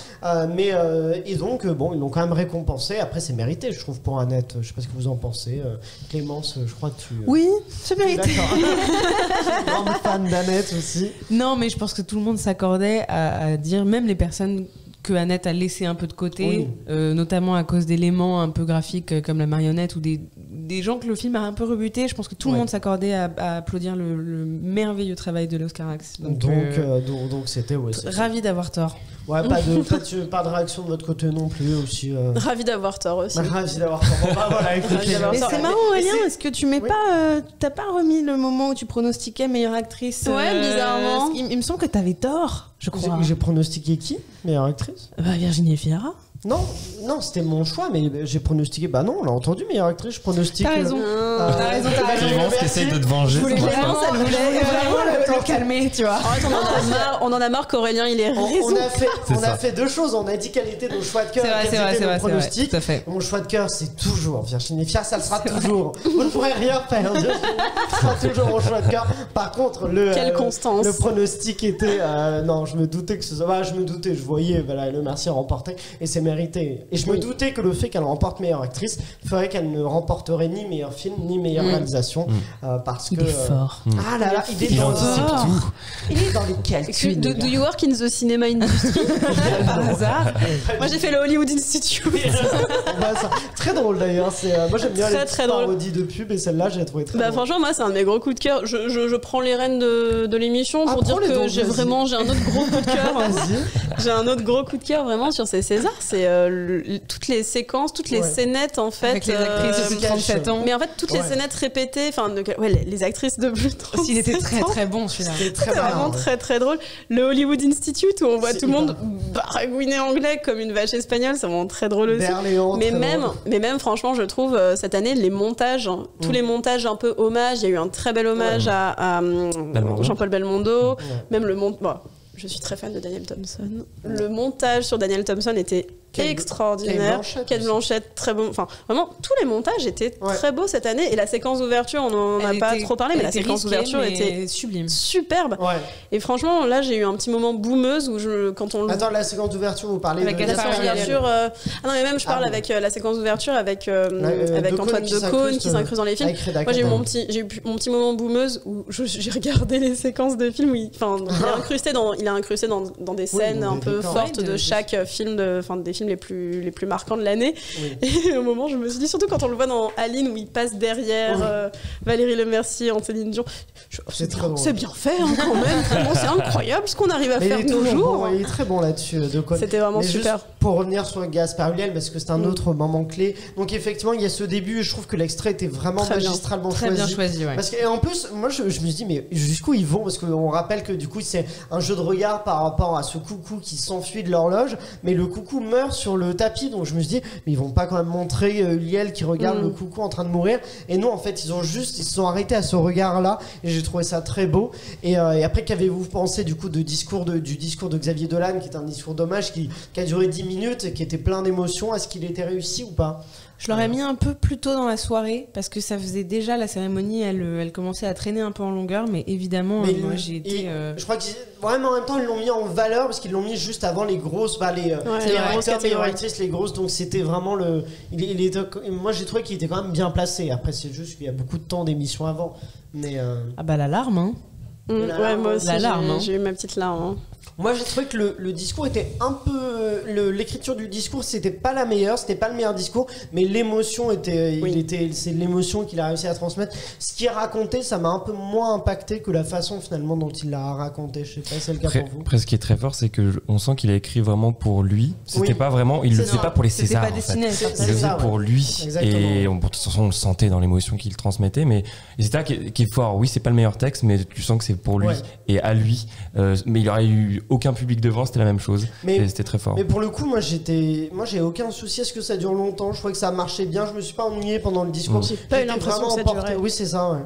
Et donc, ils l'ont quand même récompensé. Après, c'est mérité, je trouve, pour Annette. Je sais pas ce que vous en pensez. Clémence, je crois que tu... Oui, c'est mérité. D'accord. Grande fan d'Annette aussi. Non, mais je pense que tout le monde s'accordait à dire, même les personnes que Annette a laissé un peu de côté, notamment à cause d'éléments un peu graphiques comme la marionnette ou des gens que le film a un peu rebuté. Je pense que tout le monde s'accordait à applaudir le merveilleux travail de Léo Scarax. Donc c'était... ravi d'avoir tort. Ouais, pas de réaction de votre côté non plus aussi. Ravi d'avoir tort aussi. Ravi d'avoir tort. Voilà, écoutez. Mais c'est marrant, Aurélien, est-ce que tu mets pas... t'as pas remis le moment où tu pronostiquais meilleure actrice? Ouais, bizarrement. Il me semble que t'avais tort, je crois. J'ai pronostiqué qui? Meilleure actrice? Virginie Efira. Non, c'était mon choix, mais j'ai pronostiqué. Non, on l'a entendu, meilleure actrice, je pronostique. T'as raison. T'as raison. Clémence qui essaye de te venger. Je voulais vraiment le calmer, tu vois. En fait, on en a marre qu'Aurélien, il est raison. On a fait deux choses. On a dit quelle était nos choix de cœur. C'est vrai, pronostic. tout à fait. Mon choix de cœur, c'est toujours Virginie Efira. Ça le sera toujours. Vous ne pourrez rien faire. Ce sera toujours mon choix de cœur. Par contre, quelle constance. Le pronostic était. Non, je me doutais que ce soit. Je me doutais. Je voyais Le Mercier remporter. Et c'est mérité. Et je me doutais que le fait qu'elle remporte meilleure actrice ferait qu'elle ne remporterait ni meilleur film ni meilleure réalisation parce que il est fort. Ah là là, il est dans les calculs. Do you work in the cinema industry? Par hasard. Moi j'ai fait le Hollywood Institute. Très drôle d'ailleurs. Moi j'aime bien les très parodies de pub et celle-là j'ai trouvé très drôle. Franchement moi c'est un de mes gros coups de cœur. Je prends les rênes de l'émission pour dire que j'ai un autre gros coup de cœur. J'ai un autre gros coup de cœur vraiment sur ces Césars. C'est toutes les séquences, toutes les scénettes en fait. Avec les actrices de 37 ans. Mais en fait toutes les scénettes répétées, les actrices de plus de 37 ans. Il était très très bon celui-là. C'était vraiment très très drôle. Le Hollywood Institute où on voit tout le monde baragouiner anglais comme une vache espagnole, c'est vraiment très drôle aussi. Mais même franchement je trouve cette année les montages, tous les montages un peu hommages, il y a eu un très bel hommage à Jean-Paul Belmondo, même le je suis très fan de Daniel Thompson. Le montage sur Daniel Thompson était extraordinaire. Kate Blanchett, très bon. Enfin, vraiment, tous les montages étaient très beaux cette année. Et la séquence d'ouverture, on n'en a pas trop parlé, mais la séquence d'ouverture était sublime, superbe. Ouais. Et franchement, là, j'ai eu un petit moment boumeuse où Attends, la séquence d'ouverture, vous parlez de la séquence d'ouverture. Non, mais même je parle avec la séquence d'ouverture avec Antoine Decaune qui s'incruse dans les films. Moi, j'ai eu mon petit moment boumeuse où j'ai regardé les séquences de films où il a incrusté dans des scènes un peu fortes de chaque film des films les plus marquants de l'année. Et au moment je me suis dit, surtout quand on le voit dans Aline où il passe derrière Valérie Lemercier, Anthony Dion, c'est bien fait quand même. C'est incroyable ce qu'on arrive à faire toujours. Il est très bon là-dessus. C'était vraiment super. Pour revenir sur Gaspard Ulliel, parce que c'est un autre moment clé. Donc effectivement il y a ce début et je trouve que l'extrait était vraiment magistralement choisi. Très bien choisi, ouais. Parce que, et en plus moi je me suis dit mais jusqu'où ils vont, parce qu'on rappelle que du coup c'est un jeu de regard par rapport à ce coucou qui s'enfuit de l'horloge, mais le coucou meurt sur le tapis, donc je me suis dit mais ils vont pas quand même montrer Ulliel qui regarde le coucou en train de mourir. Et non, en fait ils se sont arrêtés à ce regard là et j'ai trouvé ça très beau. Et après, qu'avez-vous pensé du coup du discours de Xavier Dolan, qui est un discours d'hommage qui a duré 10 minutes et qui était plein d'émotions? Est-ce qu'il était réussi ou pas? Je l'aurais mis un peu plus tôt dans la soirée parce que ça faisait déjà la cérémonie, elle commençait à traîner un peu en longueur, mais évidemment moi j'ai été. Je crois que mais en même temps ils l'ont mis en valeur parce qu'ils l'ont mis juste avant les grosses, les meilleures actrices, les grosses, donc c'était vraiment moi j'ai trouvé qu'il était quand même bien placé. Après c'est juste qu'il y a beaucoup de temps d'émission avant, mais la larme, hein. Moi aussi j'ai eu ma petite larme. Moi j'ai trouvé que le discours était un peu l'écriture du discours, c'était pas la meilleure, c'était pas le meilleur discours, mais l'émotion c'est l'émotion qu'il a réussi à transmettre. Ce qu'il racontait, ça m'a un peu moins impacté que la façon finalement dont il l'a raconté. Je sais pas, c'est le cas pour vous. Après, ce qui est très fort, c'est que on sent qu'il a écrit vraiment pour lui. C'était pas vraiment, il le faisait pas pour les Césars. C'était pas destiné à ça. Il le faisait pour lui. Et de toute façon, on le sentait dans l'émotion qu'il transmettait. Mais c'est ça qui est fort. Oui, c'est pas le meilleur texte, mais tu sens que c'est pour lui et à lui. Mais il aurait eu aucun public devant, c'était la même chose. C'était très fort. Mais pour le coup, moi j'ai aucun souci à ce que ça dure longtemps. Je crois que ça marchait bien. Je me suis pas ennuyé pendant le discours. J'ai pas eu l'impression que ça durait. Oui, c'est ça. Ouais.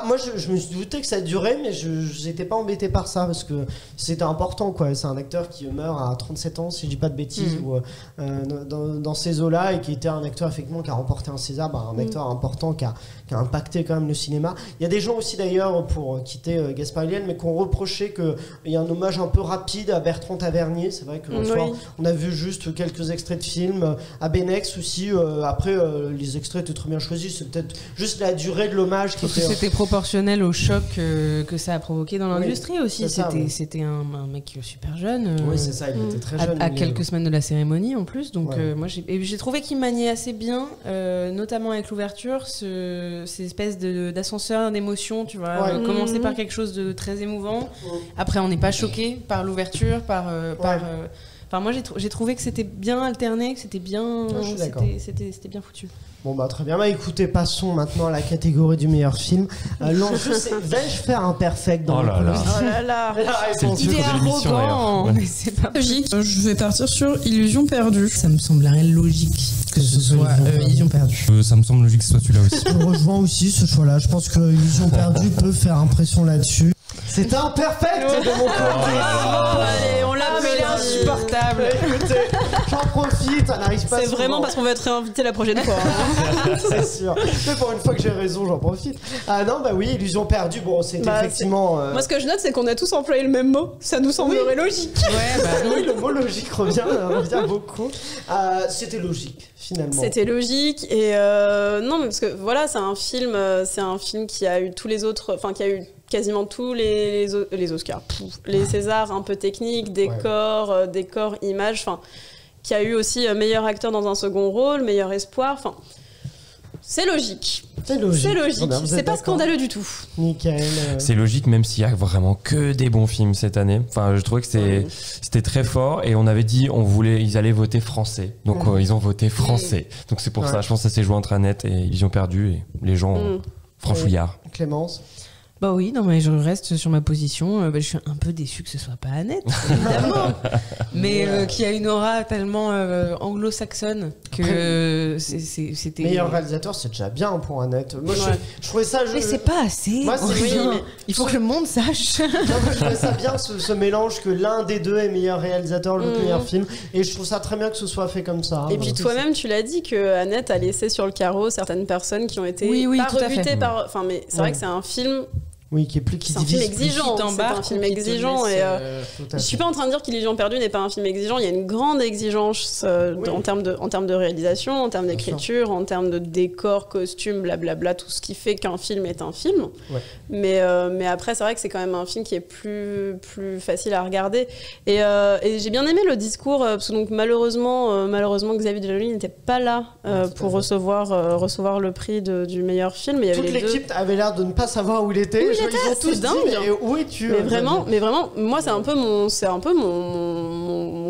Moi, je me suis douté que ça durait, mais j'étais pas embêté par ça parce que c'était important, quoi. C'est un acteur qui meurt à 37 ans, si je dis pas de bêtises, ou dans ces eaux-là, et qui était un acteur effectivement qui a remporté un César, un acteur important qui a impacté quand même le cinéma. Il y a des gens aussi d'ailleurs, pour quitter Gaspard Ulliel, mais qui ont reproché qu'il y a un hommage un peu rapide à Bertrand Tavernier. C'est vrai que soir, on a vu juste quelques extraits de films, à Benex aussi. Après, les extraits étaient très bien choisis. C'est peut-être juste la durée de l'hommage qui était. C'était proportionnel au choc que ça a provoqué dans l'industrie aussi. C'était un mec super jeune. Oui, c'est ça, il était très jeune. À quelques semaines de la cérémonie en plus. Donc, moi, j'ai trouvé qu'il maniait assez bien, notamment avec l'ouverture, ces espèces d'ascenseur d'émotions, tu vois. Commencer par quelque chose de très émouvant. Après, on n'est pas choqué par l'ouverture, Enfin, moi, j'ai trouvé que c'était bien alterné, que c'était bien, c'était bien foutu. Bon très bien, écoutez, passons maintenant à la catégorie du meilleur film. L'enjeu, c'est vais-je faire un perfect dans le pronostic. Oh là là. Il est arrogant, mais c'est pas logique. Je vais partir sur Illusion perdue. Ça me semblerait logique que ce soit Illusion perdue. Ça me semble logique que ce soit celui-là aussi. Je rejoins aussi ce choix-là. Je pense que Illusion perdue peut faire impression là-dessus. C'est un perfect de mon côté. Allez, on l'a mais il est insupportable. Écoutez, j'en profite, ça n'arrive pas. C'est vraiment parce qu'on va être réinvité la prochaine fois. C'est sûr. Mais pour une fois que j'ai raison, j'en profite. Ah non, oui, Illusion perdue. Bon, c'est effectivement. Moi, ce que je note, c'est qu'on a tous employé le même mot. Ça nous semblerait logique. Oui, le mot logique revient beaucoup. C'était logique, finalement. C'était logique et non, mais parce que voilà, c'est un film qui a eu tous les autres, enfin qui a eu quasiment tous les Oscars, les Césars un peu techniques, décors, images, enfin, qui a eu aussi meilleur acteur dans un second rôle, meilleur espoir, enfin, c'est logique. C'est logique. C'est pas scandaleux du tout. Nickel. C'est logique, même s'il y a vraiment que des bons films cette année. Enfin, je trouvais que c'était très fort et on avait dit ils allaient voter français. Donc ils ont voté français. Donc c'est pour ça, je pense que ça s'est joué entre Annette et Illusion perdue et les gens franchouillards. Clémence. Oui, non, mais je reste sur ma position. Je suis un peu déçue que ce soit pas Annette, évidemment, mais qui a une aura tellement anglo-saxonne que c'était. Meilleur réalisateur, c'est déjà bien pour Annette. Moi, je trouvais ça. Mais c'est pas assez. Moi, il faut que le monde sache. Je trouvais ça bien ce mélange que l'un des deux est meilleur réalisateur, le meilleur film, et je trouve ça très bien que ce soit fait comme ça. Et puis toi-même, tu l'as dit que Annette a laissé sur le carreau certaines personnes qui ont été pas rebutées par. Enfin, mais c'est vrai que c'est un film. Oui, qui c'est un film exigeant. C'est un film exigeant et je suis pas en train de dire qu'Illusion perdue n'est pas un film exigeant. Il y a une grande exigence en termes de réalisation, en termes d'écriture, en termes de décor, costume, blablabla, tout ce qui fait qu'un film est un film. Mais après, c'est vrai que c'est quand même un film qui est plus facile à regarder. Et j'ai bien aimé le discours parce que donc malheureusement Xavier Giannoli n'était pas là pour recevoir le prix du meilleur film. Il y avait toute l'équipe avait l'air de ne pas savoir où il était. Ils ont tous dingue. Dit, mais où es-tu mais vraiment, moi c'est un peu mon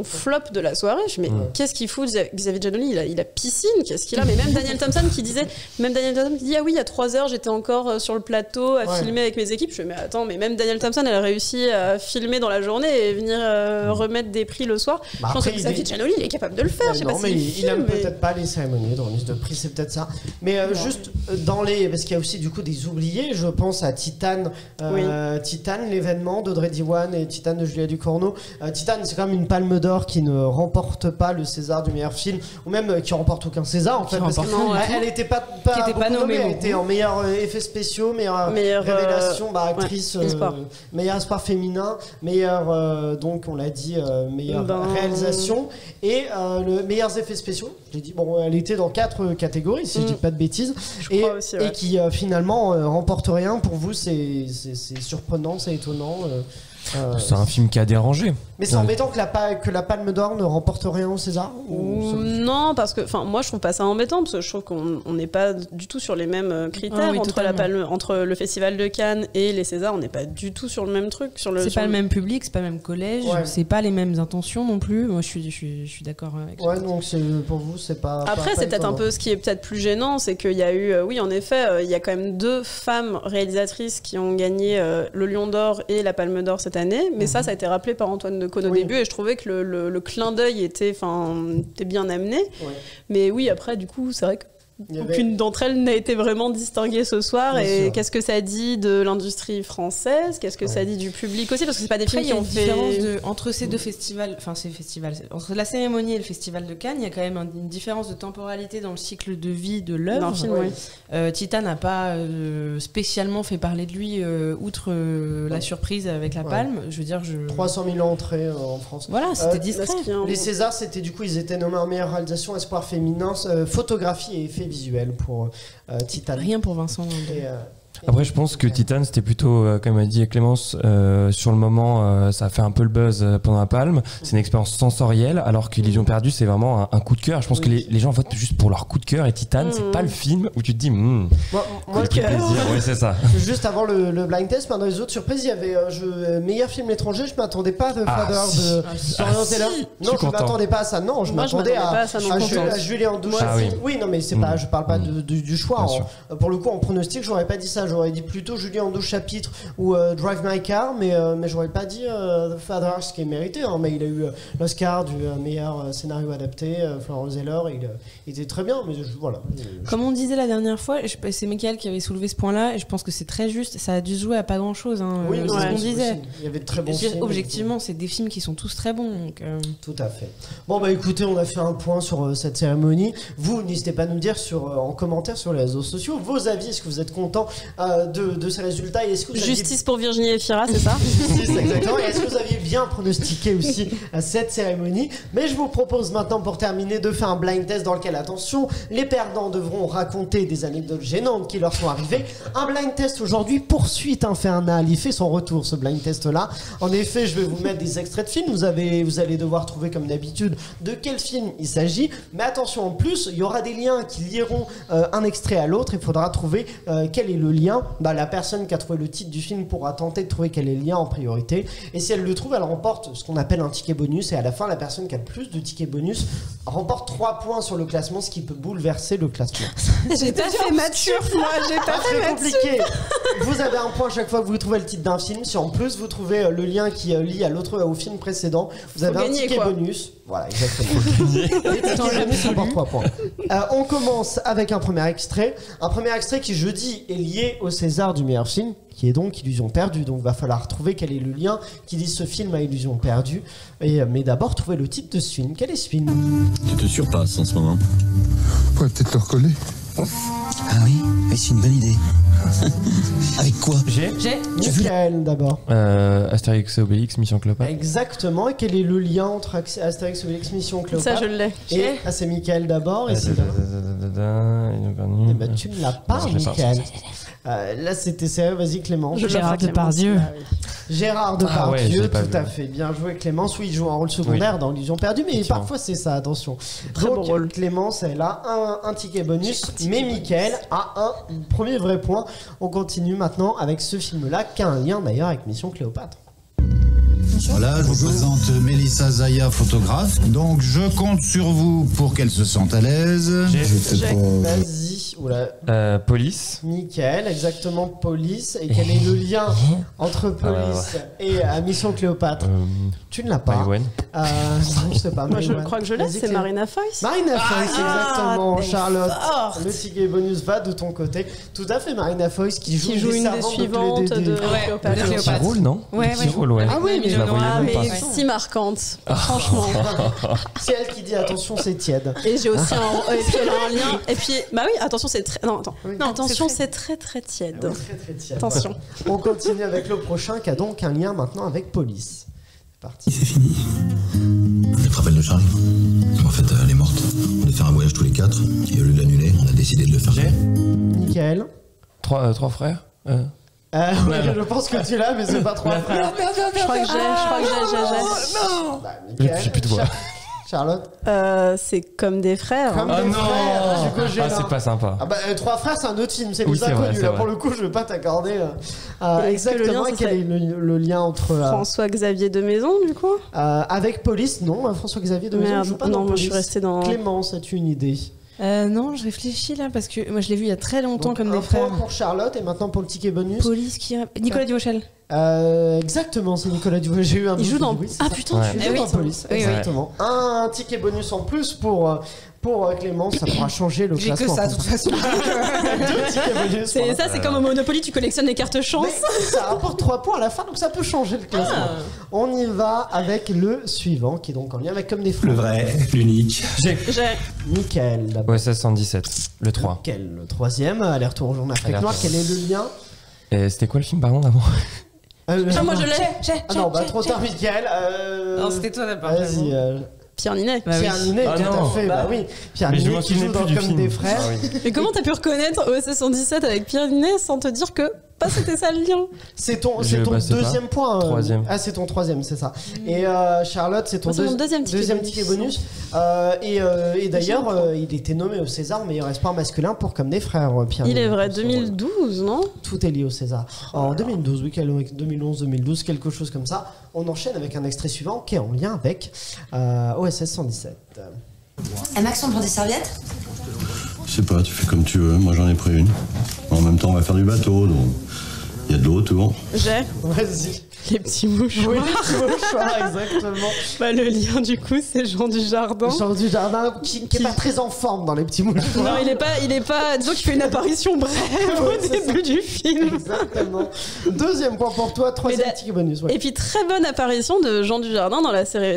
flop de la soirée. Qu'est-ce qu'il fout Xavier Giannoli, il a piscine, qu'est-ce qu'il a? Mais même Daniel Thompson qui dit ah oui, il y a 3 heures j'étais encore sur le plateau à filmer avec mes équipes. Je fais mais attends, mais même Daniel Thompson elle a réussi à filmer dans la journée et venir remettre des prix le soir. Je pense que Xavier Giannoli il est capable de le faire. Il aime peut-être pas les cérémonies de remise de prix, c'est peut-être ça. Mais juste parce qu'il y a aussi du coup des oubliés, je pense à Titane, l'événement d'Audrey Diwan et Titane de Julia Ducournau. Titane, c'est quand même une palme d'or qui ne remporte pas le César du meilleur film, ou même qui remporte aucun César en fait, parce qu'elle n'était pas nommée, elle était en meilleur effets spéciaux, meilleure révélation, actrice, meilleur espoir féminin, meilleure donc on l'a dit, meilleure réalisation et le meilleurs effets spéciaux. J'ai dit elle était dans 4 catégories si je dis pas de bêtises, et qui finalement remporte rien. Pour vous, c'est surprenant, c'est étonnant. C'est un film qui a dérangé. Mais c'est embêtant que la Palme d'Or ne remporte rien au César Non, parce que moi je trouve pas ça embêtant parce que je trouve qu'on n'est pas du tout sur les mêmes critères entre le Festival de Cannes et les Césars, on n'est pas du tout sur le même truc. C'est pas le même public, c'est pas le même collège, c'est pas les mêmes intentions non plus. Moi je suis d'accord avec ça. Ouais, donc pour vous c'est pas. Après c'est peut-être un peu ce qui est peut-être plus gênant, c'est qu'il y a eu, oui en effet, il y a quand même 2 femmes réalisatrices qui ont gagné le Lion d'Or et la Palme d'Or cette année, mais ça a été rappelé par Antoine Decaune au début et je trouvais que le clin d'œil était bien amené. Mais oui, après, du coup, c'est vrai que aucune d'entre elles n'a été vraiment distinguée ce soir. Et qu'est-ce que ça dit de l'industrie française? Qu'est-ce que ça dit du public aussi? Parce que c'est pas des films qui ont fait... Entre ces deux festivals, entre la cérémonie et le festival de Cannes, il y a quand même une différence de temporalité dans le cycle de vie de l'œuvre. Titan n'a pas spécialement fait parler de lui, outre la surprise avec la Palme. Je veux dire, 300 000 entrées en France. Voilà, c'était discret. Les Césars, c'était du coup, ils étaient nommés en meilleure réalisation, espoir féminin, photographie et effets visuels pour Titan. Rien pour Vincent. Après, je pense que Titan, c'était plutôt, comme a dit Clémence, sur le moment, ça a fait un peu le buzz pendant la Palme. C'est une expérience sensorielle, alors qu'Illusion perdue, c'est vraiment un coup de cœur. Je pense que les gens votent juste pour leur coup de cœur. Et Titan, c'est pas le film où tu te dis, moi, plaisir. Ouais, c'est ça. Juste avant le blind test, dans les autres surprises, il y avait meilleur film étranger. Je m'attendais pas de Father de Florian Zeller. Non, je m'attendais pas à ça. Non, je m'attendais à Julie Andouche. Oui, non, mais c'est pas. Je parle pas du choix. Pour le coup, en pronostic, j'aurais pas dit ça. J'aurais dit plutôt Julie en 12 chapitres ou Drive My Car, mais j'aurais pas dit The Father, ce qui est mérité. Mais il a eu l'Oscar du meilleur scénario adapté. Florian Zeller, il était très bien. Mais voilà. Comme on disait la dernière fois, c'est Michael qui avait soulevé ce point-là, et je pense que c'est très juste. Ça a dû se jouer à pas grand-chose. Oui, c'est ce qu'on disait. Il y avait de très bons films. Objectivement, c'est des films qui sont tous très bons. Donc, Tout à fait. Bon, bah écoutez, on a fait un point sur cette cérémonie. Vous, n'hésitez pas à nous dire en commentaire sur les réseaux sociaux vos avis. Est-ce que vous êtes content de ces résultats? Et est-ce que vous Justice pour Virginie Efira, c'est ça? Justice, exactement. Et est-ce que vous aviez bien pronostiqué aussi cette cérémonie? Mais je vous propose maintenant, pour terminer, de faire un blind test dans lequel, attention, les perdants devront raconter des anecdotes gênantes qui leur sont arrivées. Un blind test aujourd'hui, poursuite infernale. Il fait son retour, ce blind test-là. En effet, je vais vous mettre des extraits de films. Vous allez devoir trouver, comme d'habitude, de quel film il s'agit. Mais attention, en plus, il y aura des liens qui lieront un extrait à l'autre. Il faudra trouver quel est le lien. La personne qui a trouvé le titre du film pourra tenter de trouver quel est le lien en priorité. Et si elle le trouve, elle remporte ce qu'on appelle un ticket bonus. Et à la fin, la personne qui a le plus de tickets bonus remporte 3 points sur le classement, ce qui peut bouleverser le classement. J'ai pas fait mature, moi. J'ai pas fait très compliqué. Vous avez un point chaque fois que vous trouvez le titre d'un film. Si en plus vous trouvez le lien qui lie au film précédent, vous avez un ticket bonus. Voilà, exactement. Les tickets bonus remportent 3 points. On commence avec un premier extrait. Un premier extrait qui, je dis, est lié au César du meilleur film, qui est donc Illusion perdue. Donc il va falloir trouver quel est le lien qui lie ce film à Illusion perdue. Mais d'abord, trouver le titre de ce film. Quel est ce film? Tu te surpasses en ce moment. On pourrait peut-être le recoller. Ah oui, c'est une bonne idée. Avec quoi? J'ai Michael d'abord. Astérix et Obélix, Mission Cléopâtre. Exactement. Et quel est le lien entre Astérix et Obélix, Mission Cléopâtre? Ça, je l'ai. Et c'est Michael d'abord. Et c'est tu ne l'as pas, Michael. Là, c'était sérieux. Vas-y, Clémence. Gérard Depardieu. Gérard Depardieu, tout à fait. Bien joué, Clémence. Oui, il joue un rôle secondaire dans Illusion perdue, mais parfois c'est ça, attention. Très bon rôle. Clémence, elle a un ticket bonus, mais Michael a un premier vrai point. On continue maintenant avec ce film-là, qui a un lien d'ailleurs avec Mission Cléopâtre. Voilà, je vous présente Mélissa Zaya, photographe. Donc je compte sur vous pour qu'elle se sente à l'aise. Vas-y. Police. Nickel, exactement, Police. Et quel est le lien entre Police et Mission Cléopâtre? Tu ne l'as pas. Maïwenn. Non, je sais pas. Moi, je crois que je l'ai, c'est Marina Foïs. Marina Foïs, exactement, Charlotte. Le ticket bonus va de ton côté. Tout à fait, Marina Foïs qui joue une des suivantes de Cléopâtre. Petit rôle, non? Petit rôle, ouais. Ah oui, mais je la voyais même pas. Mais si marquante, franchement. C'est elle qui dit attention, c'est tiède. Et j'ai aussi et puis elle a un lien. Et puis, bah oui, attention, c'est très. Non, attends. Oui. Non, attention, c'est très très tiède. Oui, très tiède. Attention. On continue avec le prochain qui a donc un lien maintenant avec Police. C'est parti. C'est fini. Tu te rappelles de Charlie? En fait, elle est morte. On devait faire un voyage tous les 4. Et au lieu de l'annuler, on a décidé de le faire. Nickel. 3 frères Oui, je pense que tu l'as, mais c'est pas Trois Frères. Je crois que j'ai. Non. Mickaël, J'ai plus de voix. Charlotte. C'est comme des frères. Comme des frères. Du coup, j'ai Ah, c'est pas sympa. Ah bah, Trois Frères, c'est un autre film, c'est Oui, les c'est vrai, inconnus. c'est Là, vrai. pour le coup, je vais pas t'accorder Est-ce que le exactement lien, ça quel serait est le lien entre. François-Xavier de Maison, du coup Avec Police, non. François-Xavier de Maison, Merde, je joue pas non, dans moi, je Police. suis restée dans. Clémence, as-tu une idée? Non, je réfléchis là parce que moi je l'ai vu il y a très longtemps Donc, comme un des frères. point pour Charlotte et maintenant pour le ticket bonus. Police qui. Nicolas Duvauchel. Exactement, c'est Nicolas Duvauchel. J'ai eu un Il joue dans. oui, c'est Ah ça. putain, Ouais. tu Il joue oui. dans Police, Oui, oui. exactement. Un ticket bonus en plus pour Clémence, ça pourra changer le J'ai que classement. ça de toute façon. 2 tickets bonus. C'est ça, c'est comme au Monopoly, tu collectionnes les cartes chance. Mais ça rapporte 3 points à la fin, donc ça peut changer le classement. On y va avec le suivant, qui est donc en lien avec Comme des Frères. Le vrai, l'unique. J'ai. Nickel, d'abord. OSS 117, le 3. Nickel, le troisième, aller-retour au jour d'Afrique Aller-retour. Noire. Quel est le lien Et c'était quoi le film, pardon, d'avant? Ah, moi je l'ai. Ah non, bah trop tard, Mickaël. Non, c'était toi d'abord. Vas-y. Pierre Ninet. Pierre Ninet, Ah tout non. à fait, bah oui. Pierre Mais je Ninet m'en qui joue souvenais dans plus du Comme film. des Frères. Ah oui. Mais comment t'as pu reconnaître OSS 117 avec Pierre Ninet sans te dire que pas c'était ça le lien? C'est ton Je sais deuxième point. Troisième. Ah, c'est ton troisième, c'est ça. Et Charlotte, c'est ton Moi, c'est mon deuxième ticket bonus. Et d'ailleurs, il était nommé au César meilleur espoir masculin pour Comme des Frères, Pierre Il est Ninet, vrai, pour ce rôle. 2012, non? Tout est lié au César. En 2012, oui, 2011-2012, quelque chose comme ça. On enchaîne avec un extrait suivant qui est en lien avec OSS 117. Un Maxon pour des serviettes? Je sais pas, tu fais comme tu veux. Moi, j'en ai pris une. En même temps, on va faire du bateau, donc il y a de l'eau autour. J'ai Vas-y. les petits mouchoirs. Oui, le choix, exactement. Bah, le lien du coup, c'est Jean Dujardin. Jean Dujardin qui est pas très en forme dans Les Petits Mouchoirs. Non, il est pas. Disons qu'il fait une apparition brève au début du film. Exactement. Deuxième point pour toi, troisième ticket bonus. Ouais. Et puis très bonne apparition de Jean Dujardin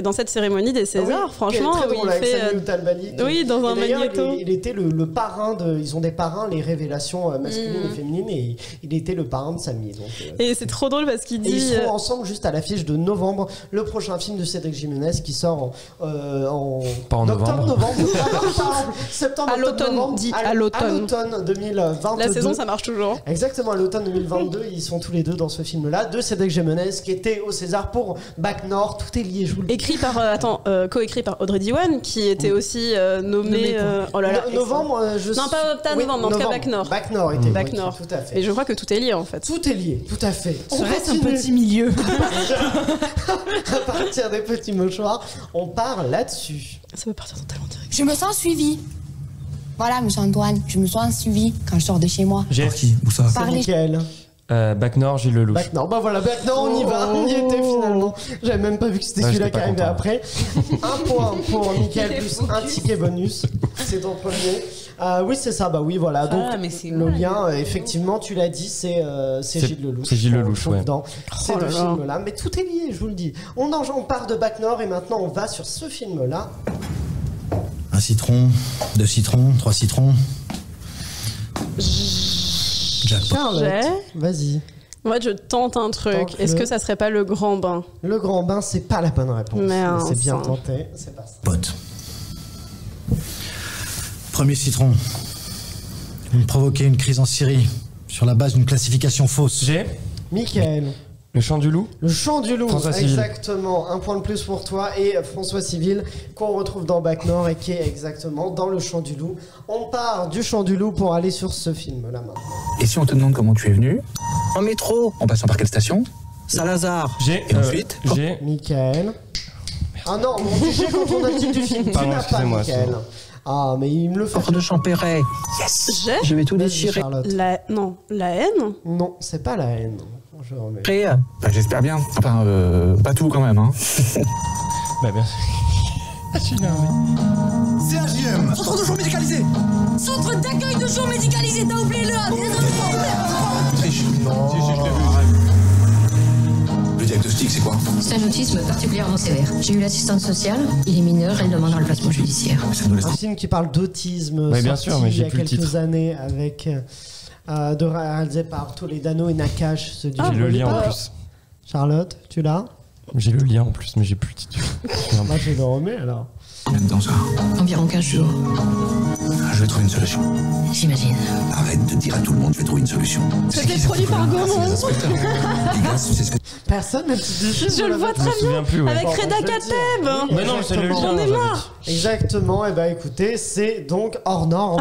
dans cette cérémonie des Césars, Oui, franchement, qui est très où drôle il avec fait. Samuel Talbani, Oui, dans un et d'ailleurs, magnéto. Il était le parrain de. Ils ont des parrains, les révélations masculines et féminines, et il était le parrain de Samy. Donc, Et c'est trop drôle parce qu'il et ils dit. seront ensemble juste à l'affiche de novembre, le prochain film de Cédric Jiménez qui sort en Pas en octobre, novembre. septembre, À octobre, l'automne, novembre, dit à à l'automne. 2022. La saison, ça marche toujours. Exactement, à l'automne 2022, ils sont tous les deux dans ce film-là, de Cédric Jiménez qui était au César pour Bac Nord. Tout est lié, je vous le dis. Écrit par. Coécrit par Audrey Diwan, qui était aussi nommé. Oh là là. Novembre, Non, pas novembre, mais en tout cas Bac Nord. Bac Nord était Bac oui, Nord. tout à fait. Et je crois que tout est lié en fait. Tout est lié, tout à fait. Ça reste un continue. petit milieu. À partir des petits mouchoirs, on part là-dessus. Ça peut partir totalement direct. Je me sens suivie. Voilà, monsieur Antoine, je me sens suivie quand je sors de chez moi. J'ai Qui? Où ça? C'est Parlez. nickel. Bac Nord, Gilles Lelouch. Bac Nord, bah voilà, Bac Nord, on y va, on y était finalement. J'avais même pas vu que c'était Ouais, celui-là j'étais qui pas arrivait content. après. Un point pour Mickaël plus un ticket bonus. C'est ton premier. Oui, c'est ça, bah oui, voilà. Donc, mais c'est le lien, effectivement, tu l'as dit, c'est Gilles Lelouch. c'est Gilles Lelouch, On trouve ouais. Dans ces Oh deux là là. films-là. Mais tout est lié, je vous le dis. On part de Bac Nord et maintenant on va sur ce film-là. Un citron, 2 citrons, 3 citrons. Jackpot. Charlotte, J'ai. vas-y. En fait, je tente un truc. Tente-le. Est-ce que ça serait pas le grand bain? Le grand bain, c'est pas la bonne réponse. Merde. C'est bien tenté, c'est pas ça. Pote. Premier citron. Vous me provoquez une crise en Syrie sur la base d'une classification fausse. J'ai Mickaël. Le Chant du Loup. Le Chant du Loup, François Civil. exactement. Un point de plus pour toi et François Civil qu'on retrouve dans Bac Nord et qui est exactement dans le Chant du Loup. On part du Chant du Loup pour aller sur ce film-là maintenant. Et si on te demande comment tu es venu? En métro. En passant par quelle station? Saint-Lazare. J'ai. Et ensuite? J'ai. Mickaël. Ah non, on dit j'ai quand on a le titre du film. Tu Pardon, n'as pas, excusez-moi, Mickaël. Ah, mais il me le fait. Porte de Champéret. Yes. J'ai. Je vais tout Vas-y, déchirer. Charlotte. La haine? Non, c'est pas la haine. Je remets. Bah, j'espère bien. Enfin, pas tout quand même, hein. Bah merci. CHJM. Centre de jour médicalisé. Centre d'accueil de jour médicalisé, t'as oublié le A. Triche. Le diagnostic, c'est quoi? C'est un autisme particulièrement sévère. J'ai eu l'assistante sociale, il est mineur, elle demandera le placement judiciaire. Ça nous laisse. Un film qui parle d'autisme, Ouais, bien sorti sûr, mais j'ai il y a plus le quelques titre. années, avec réalisé par Toledano et Nakash. Ce J'ai le lien en pas. plus. Charlotte, tu l'as? J'ai le lien en plus, mais j'ai plus le titre. Moi, je le remets alors. Combien de temps ça? Environ 15 jours. Je vais trouver une solution. J'imagine. Arrête de dire à tout le monde, je vais trouver une solution. C'était produit par Gaumont. Personne, même si je le vois très bien. Avec Reda Kateb. Mais non, c'est le lien. J'en ai marre. Exactement, et bah écoutez, c'est donc Hors Norme.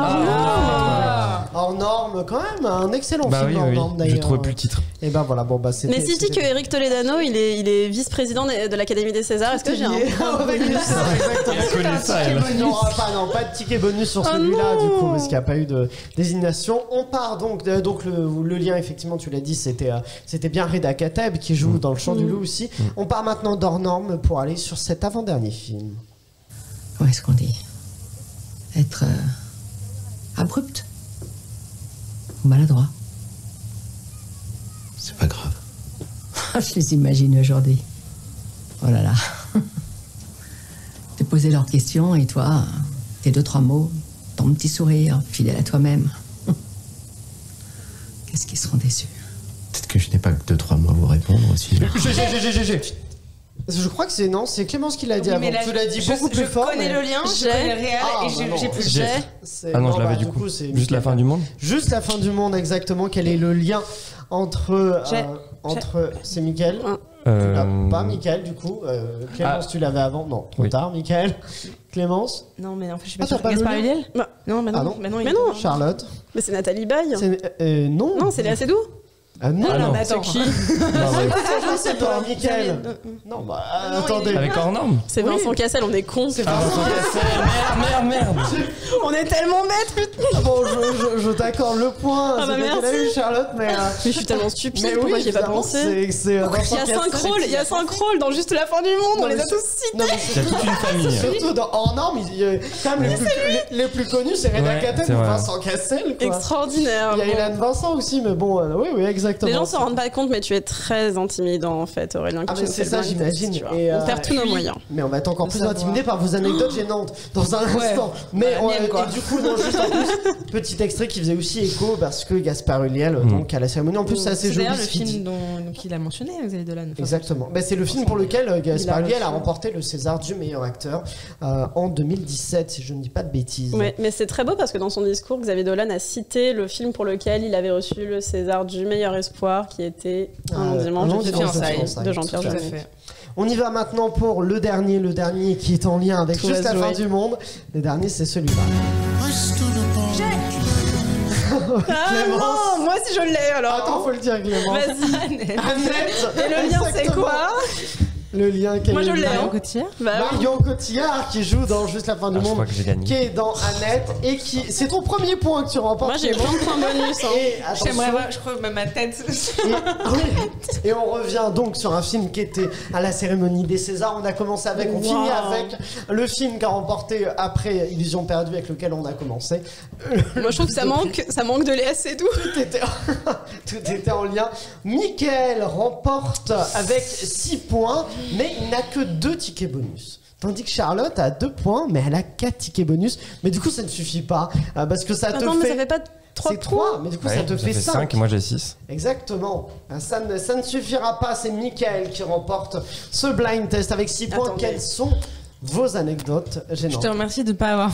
Hors Norme, quand même, un excellent film Hors Norme d'ailleurs. J'ai trouvé plus le titre. Et ben voilà, bon bah c'était. Mais si je dis que Eric Toledano, il est vice-président de l'Académie des Césars, est-ce que j'ai un Non, pas de ticket bonus sur celui-là du coup, parce qu'il n'y a pas eu de désignation. On part donc le lien, effectivement, tu l'as dit, c'était bien Reda Kateb qui joue dans Le Chant du Loup aussi. On part maintenant d'Hors Norme pour aller sur cet avant-dernier film. Où est-ce qu'on dit? Être abrupt ou maladroit? C'est pas grave. Je les imagine aujourd'hui. Oh là là. Te poser leurs questions et toi, tes 2-3 mots, ton petit sourire, fidèle à toi-même. Qu'est-ce qu'ils seront déçus? Peut-être que je n'ai pas que 2-3 mots à vous répondre aussi. Je crois que c'est Clémence qui l'a dit Oui, avant. mais là, Tu l'as dit beaucoup plus fort. Je connais le lien, je connais le réel et j'ai plus. Ah non, je l'avais du coup. Juste la fin du monde. Juste la fin du monde, exactement. Quel est le lien entre c'est Mickaël. Tu l'as pas, Mickaël, du coup. Clémence, tu l'avais avant. Non, trop tard, Mickaël. Clémence. Non, mais en fait, je suis pas sûre. Gaspard Ulliel. Non, mais non. Mais non. Charlotte. Mais c'est Nathalie Baye. Non. Non, c'est Léa Seydoux. Ah non, non, mais attends. qui je sais pas, Mickaël. Non, bah attendez. Avec Hors Norme. C'est Vincent Cassel, on est con. C'est Vincent Cassel. Merde. On est tellement bêtes, putain. Bon, je t'accorde le point. Ah bah c'est merci. eu, Charlotte, mais je suis tellement stupide. Mais pourquoi oui, j'y ai pas pensé? Il y a 5 rôles dans Juste la fin du monde. On les a tous cités. Il y a toute une famille. Surtout dans Hors Norme, quand même les plus connus, c'est Reda Kateb ou Vincent Cassel. Extraordinaire. Il y a Hélène Vincent aussi, mais bon, oui, exactement. Les gens se rendent pas compte, mais tu es très intimidant en fait, Aurélien. Mais c'est ça, j'imagine. On perd tous nos moyens. Mais on va être encore plus intimidé par vos anecdotes gênantes dans un instant. Mais et du coup, non, juste en plus, petit extrait qui faisait aussi écho parce que Gaspard Ulliel, donc à la cérémonie, en plus, c'est assez joli. C'est le film dont il a mentionné, Xavier Dolan. Exactement. C'est le film pour lequel Gaspard Ulliel a remporté le César du meilleur acteur en 2017, si je ne dis pas de bêtises. Mais c'est très beau parce que dans son discours, Xavier Dolan a cité le film pour lequel il avait reçu le César du meilleur espoir, qui était Un long dimanche de fiançailles de Jean-Pierre Jeunet. On y va maintenant pour le dernier qui est en lien avec Juste la fin du monde. Le dernier, c'est celui-là. Non, moi si je l'ai alors. Attends, faut le dire, Clément. Vas-y. Annette. Et le lien, c'est quoi? Le lien, moi je l'ai. Marion Cotillard. Marion Cotillard qui joue dans Juste la fin du monde, qui est dans Annette et qui. C'est ton premier point que tu remportes. Moi j'ai plein de points bonus. J'aimerais voir, je crois même ma tête. Et on revient donc sur un film qui était à la cérémonie des Césars. On a commencé avec, on finit avec le film qu'a remporté après Illusion perdue, avec lequel on a commencé. Moi je trouve que ça manque de Léa Seydoux. Tout était en lien. Mickaël remporte avec 6 points. Mais il n'a que 2 tickets bonus. Tandis que Charlotte a 2 points, mais elle a 4 tickets bonus. Mais du coup, ça ne suffit pas. Parce que ça te fait. Mais ça fait pas 3 points. 3, mais du coup, ça te fait 5. Et moi j'ai 6. Exactement. Ça ne suffira pas. C'est Mickaël qui remporte ce blind test avec 6 points. Quels sont vos anecdotes gênantes? Je te remercie de ne pas avoir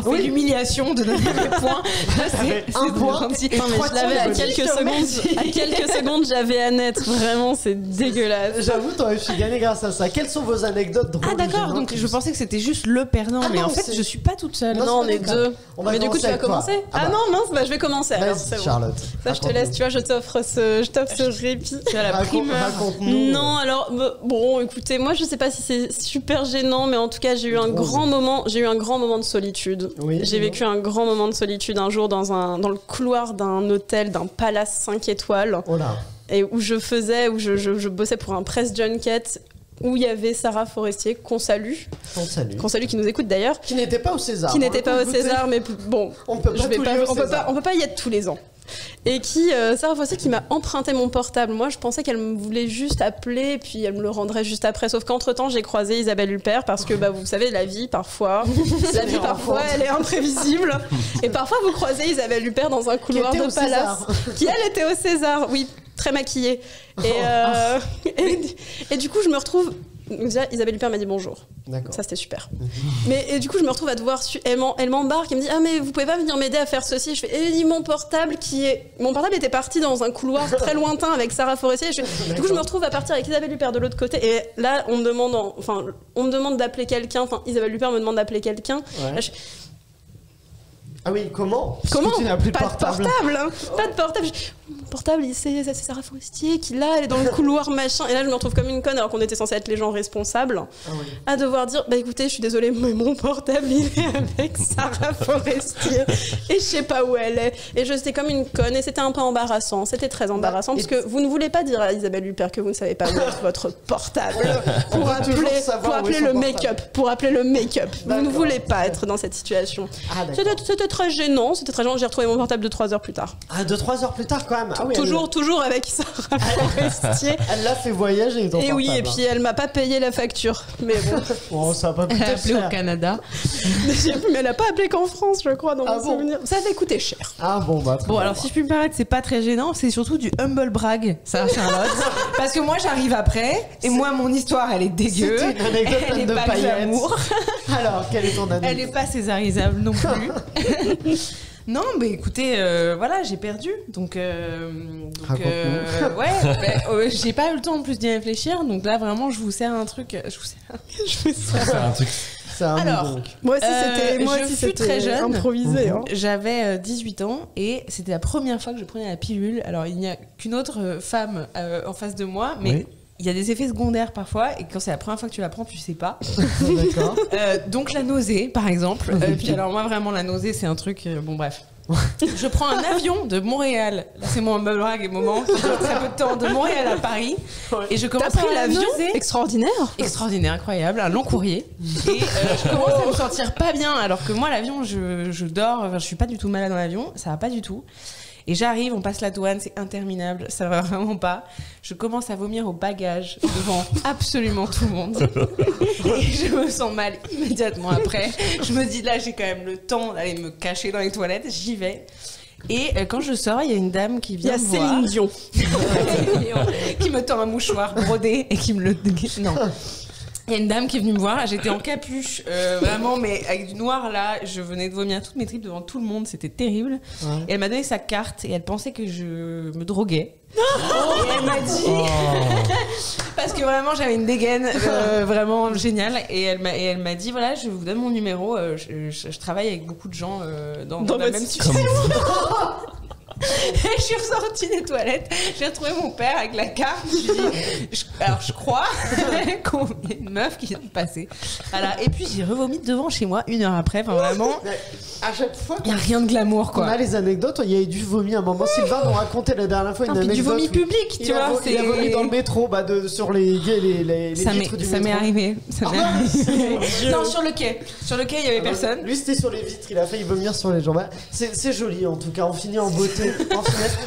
fait l'humiliation de donner les points. C'est un point. Je l'avais à quelques secondes. À quelques secondes, j'avais Annette. Vraiment, c'est dégueulasse. J'avoue, t'aurais pu gagner grâce à ça. Quelles sont vos anecdotes drôles? Ah d'accord, donc je pensais que c'était juste le perdant, mais en fait, je suis pas toute seule. Non, on est 2. Mais du coup, tu vas commencer? Ah non, mince, je vais commencer alors. Vas-y, Charlotte. Ça, je te laisse, tu vois, je t'offre ce répit. Tu as la primeur. Raconte-nous. Non, alors, bon, écoutez, moi, je sais pas si c'est super gênant, mais en tout cas, j'ai eu un grand moment de solitude. Oui, j'ai vécu un grand moment de solitude un jour dans le couloir d'un hôtel, d'un palace 5 étoiles. Oh là. Et où je bossais pour un press junket où il y avait Sarah Forestier, qu'on salue. Qui nous écoute d'ailleurs. Qui n'était pas au César. Qui n'était pas au César, mais bon, on peut pas y être tous les ans. Et Sarah Forestier qui m'a emprunté mon portable. Moi, je pensais qu'elle me voulait juste appeler et puis elle me le rendrait juste après. Sauf qu'entre-temps, j'ai croisé Isabelle Huppert parce que, vous savez, la vie, parfois, elle est imprévisible. Et parfois, vous croisez Isabelle Huppert dans un couloir de palace. Qui, elle, était au César. Oui, très maquillée. Et du coup, je me retrouve Donc déjà, Isabelle Huppert m'a dit bonjour. D'accord. Ça, c'était super. Mais du coup, je me retrouve à devoir... Elle m'embarque, elle me dit « Ah, mais vous pouvez pas venir m'aider à faire ceci ?» Je fais « Et mon portable était parti dans un couloir très lointain avec Sarah Forestier. » Du coup, je me retrouve à partir avec Isabelle Huppert de l'autre côté. Et là, on me demande d'appeler quelqu'un. Enfin, Isabelle Huppert me demande d'appeler quelqu'un. Ouais. Là, Ah oui, comment tu n'as plus de pas portable. de portable, hein. Pas de portable. Mon portable, c'est Sarah Forestier qui l'a, elle est dans le couloir, machin. Et là, je me retrouve comme une conne alors qu'on était censé être les gens responsables. Ah oui. À devoir dire, bah écoutez, je suis désolée, mais mon portable, il est avec Sarah Forestier. Et je sais pas où elle est. Et j'étais comme une conne et c'était un peu embarrassant. C'était très embarrassant parce que vous ne voulez pas dire à Isabelle Huppert que vous ne savez pas où est votre portable pour appeler le make-up. Pour appeler le make-up. Vous ne voulez pas être dans cette situation. C'était très gênant. J'ai retrouvé mon portable 2-3 heures plus tard. Ah, 2-3 heures plus tard quand même. Ah oui, toujours avec Sarah Forestier. Elle l'a fait voyager ton et portable. oui, et puis elle m'a pas payé la facture. Mais bon. Ça va pas Elle coûter a appelé cher. au Canada. Mais elle a pas appelé qu'en France, je crois, dans mon souvenir. Ça avait coûté cher. Ah bon, bah. Bon, alors si je puis me permettre, c'est pas très gênant, c'est surtout du humble brag, ça, Charlotte. Parce que moi, j'arrive après, et moi, mon histoire, elle est dégueu. C'est une anecdote elle est de pas paillettes. glamour. Alors, quelle est ton anecdote? Elle est pas césarisable non plus. Non, mais écoutez, voilà, j'ai perdu. Donc j'ai pas eu le temps en plus d'y réfléchir. Donc là, vraiment, je vous sers un truc. Je vous sers un truc. Alors, moi aussi, c'était très jeune. Improvisé. Hein. J'avais 18 ans et c'était la première fois que je prenais la pilule. Alors, il n'y a qu'une autre femme en face de moi, mais... Oui. Il y a des effets secondaires parfois, et quand c'est la première fois que tu la prends, tu sais pas. D'accord. Donc la nausée, par exemple. Puis alors moi, vraiment, la nausée, c'est un truc... bon, bref. Je prends un avion de Montréal. Là, c'est mon humble brag et moment. Qui dure très peu de temps. De Montréal à Paris. Et je commence à l'avion. Extraordinaire. Extraordinaire, incroyable. Un long courrier. Et je commence à me sentir pas bien. Alors que moi, l'avion, je dors. Enfin, je suis pas du tout malade dans l'avion. Ça va pas du tout. Et j'arrive, on passe la douane, c'est interminable, ça va vraiment pas. Je commence à vomir au bagage devant absolument tout le monde. Et je me sens mal immédiatement après. Je me dis là, j'ai quand même le temps d'aller me cacher dans les toilettes, j'y vais. Et quand je sors, il y a une dame qui vient me voir. Il y a Céline Dion. Qui me tend un mouchoir brodé et qui me le... Non. Il y a une dame qui est venue me voir, j'étais en capuche, vraiment, mais avec du noir là, je venais de vomir toutes mes tripes devant tout le monde, c'était terrible. Ouais. Et elle m'a donné sa carte et elle pensait que je me droguais. Et elle m'a dit, parce que vraiment j'avais une dégaine vraiment géniale, et elle m'a dit voilà, je vous donne mon numéro, je travaille avec beaucoup de gens dans la même situation. Et je suis ressortie des toilettes, j'ai retrouvé mon père avec la carte, je crois qu'il y a une meuf qui vient de passer. Voilà. Et puis j'ai revomi devant chez moi 1 heure après, enfin vraiment, à chaque fois il n'y a rien de glamour quoi. On a les anecdotes, il y a eu du vomi à un moment. Sylvain nous racontait la dernière fois une anecdote. Du vomi public, tu vois. Il a vomi dans le métro, sur les vitres du métro. Ça m'est arrivé. Non, sur le quai. Sur le quai, il n'y avait personne. Lui, c'était sur les vitres, il a failli vomir sur les gens. C'est joli en tout cas, on finit en beauté.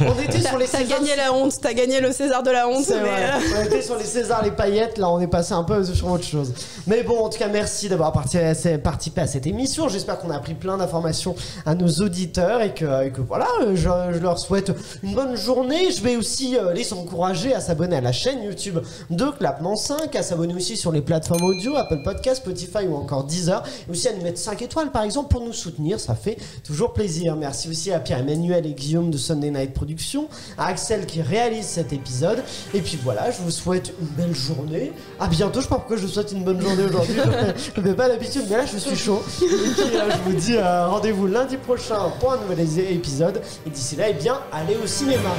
On était sur les Césars. T'as gagné la honte, t'as gagné le César de la honte. On était sur les Césars, les paillettes, là on est passé un peu sur autre chose. Mais bon, en tout cas, merci d'avoir participé à cette émission. J'espère qu'on a appris plein d'informations à nos auditeurs et que voilà, je leur souhaite une bonne journée. Je vais aussi les encourager à s'abonner à la chaîne YouTube de Clapement 5, à s'abonner aussi sur les plateformes audio, Apple Podcast, Spotify ou encore Deezer, et aussi à nous mettre 5 étoiles par exemple pour nous soutenir, ça fait toujours plaisir. Merci aussi à Pierre-Emmanuel et Guillaume de Sunday Night Productions, à Axel qui réalise cet épisode, et puis voilà, je vous souhaite une belle journée, à bientôt. Je sais pas pourquoi je vous souhaite une bonne journée aujourd'hui, je ne fais pas l'habitude, mais là je suis chaud, et puis je vous dis rendez-vous lundi prochain pour un nouvel épisode, et d'ici là, eh bien, allez au cinéma.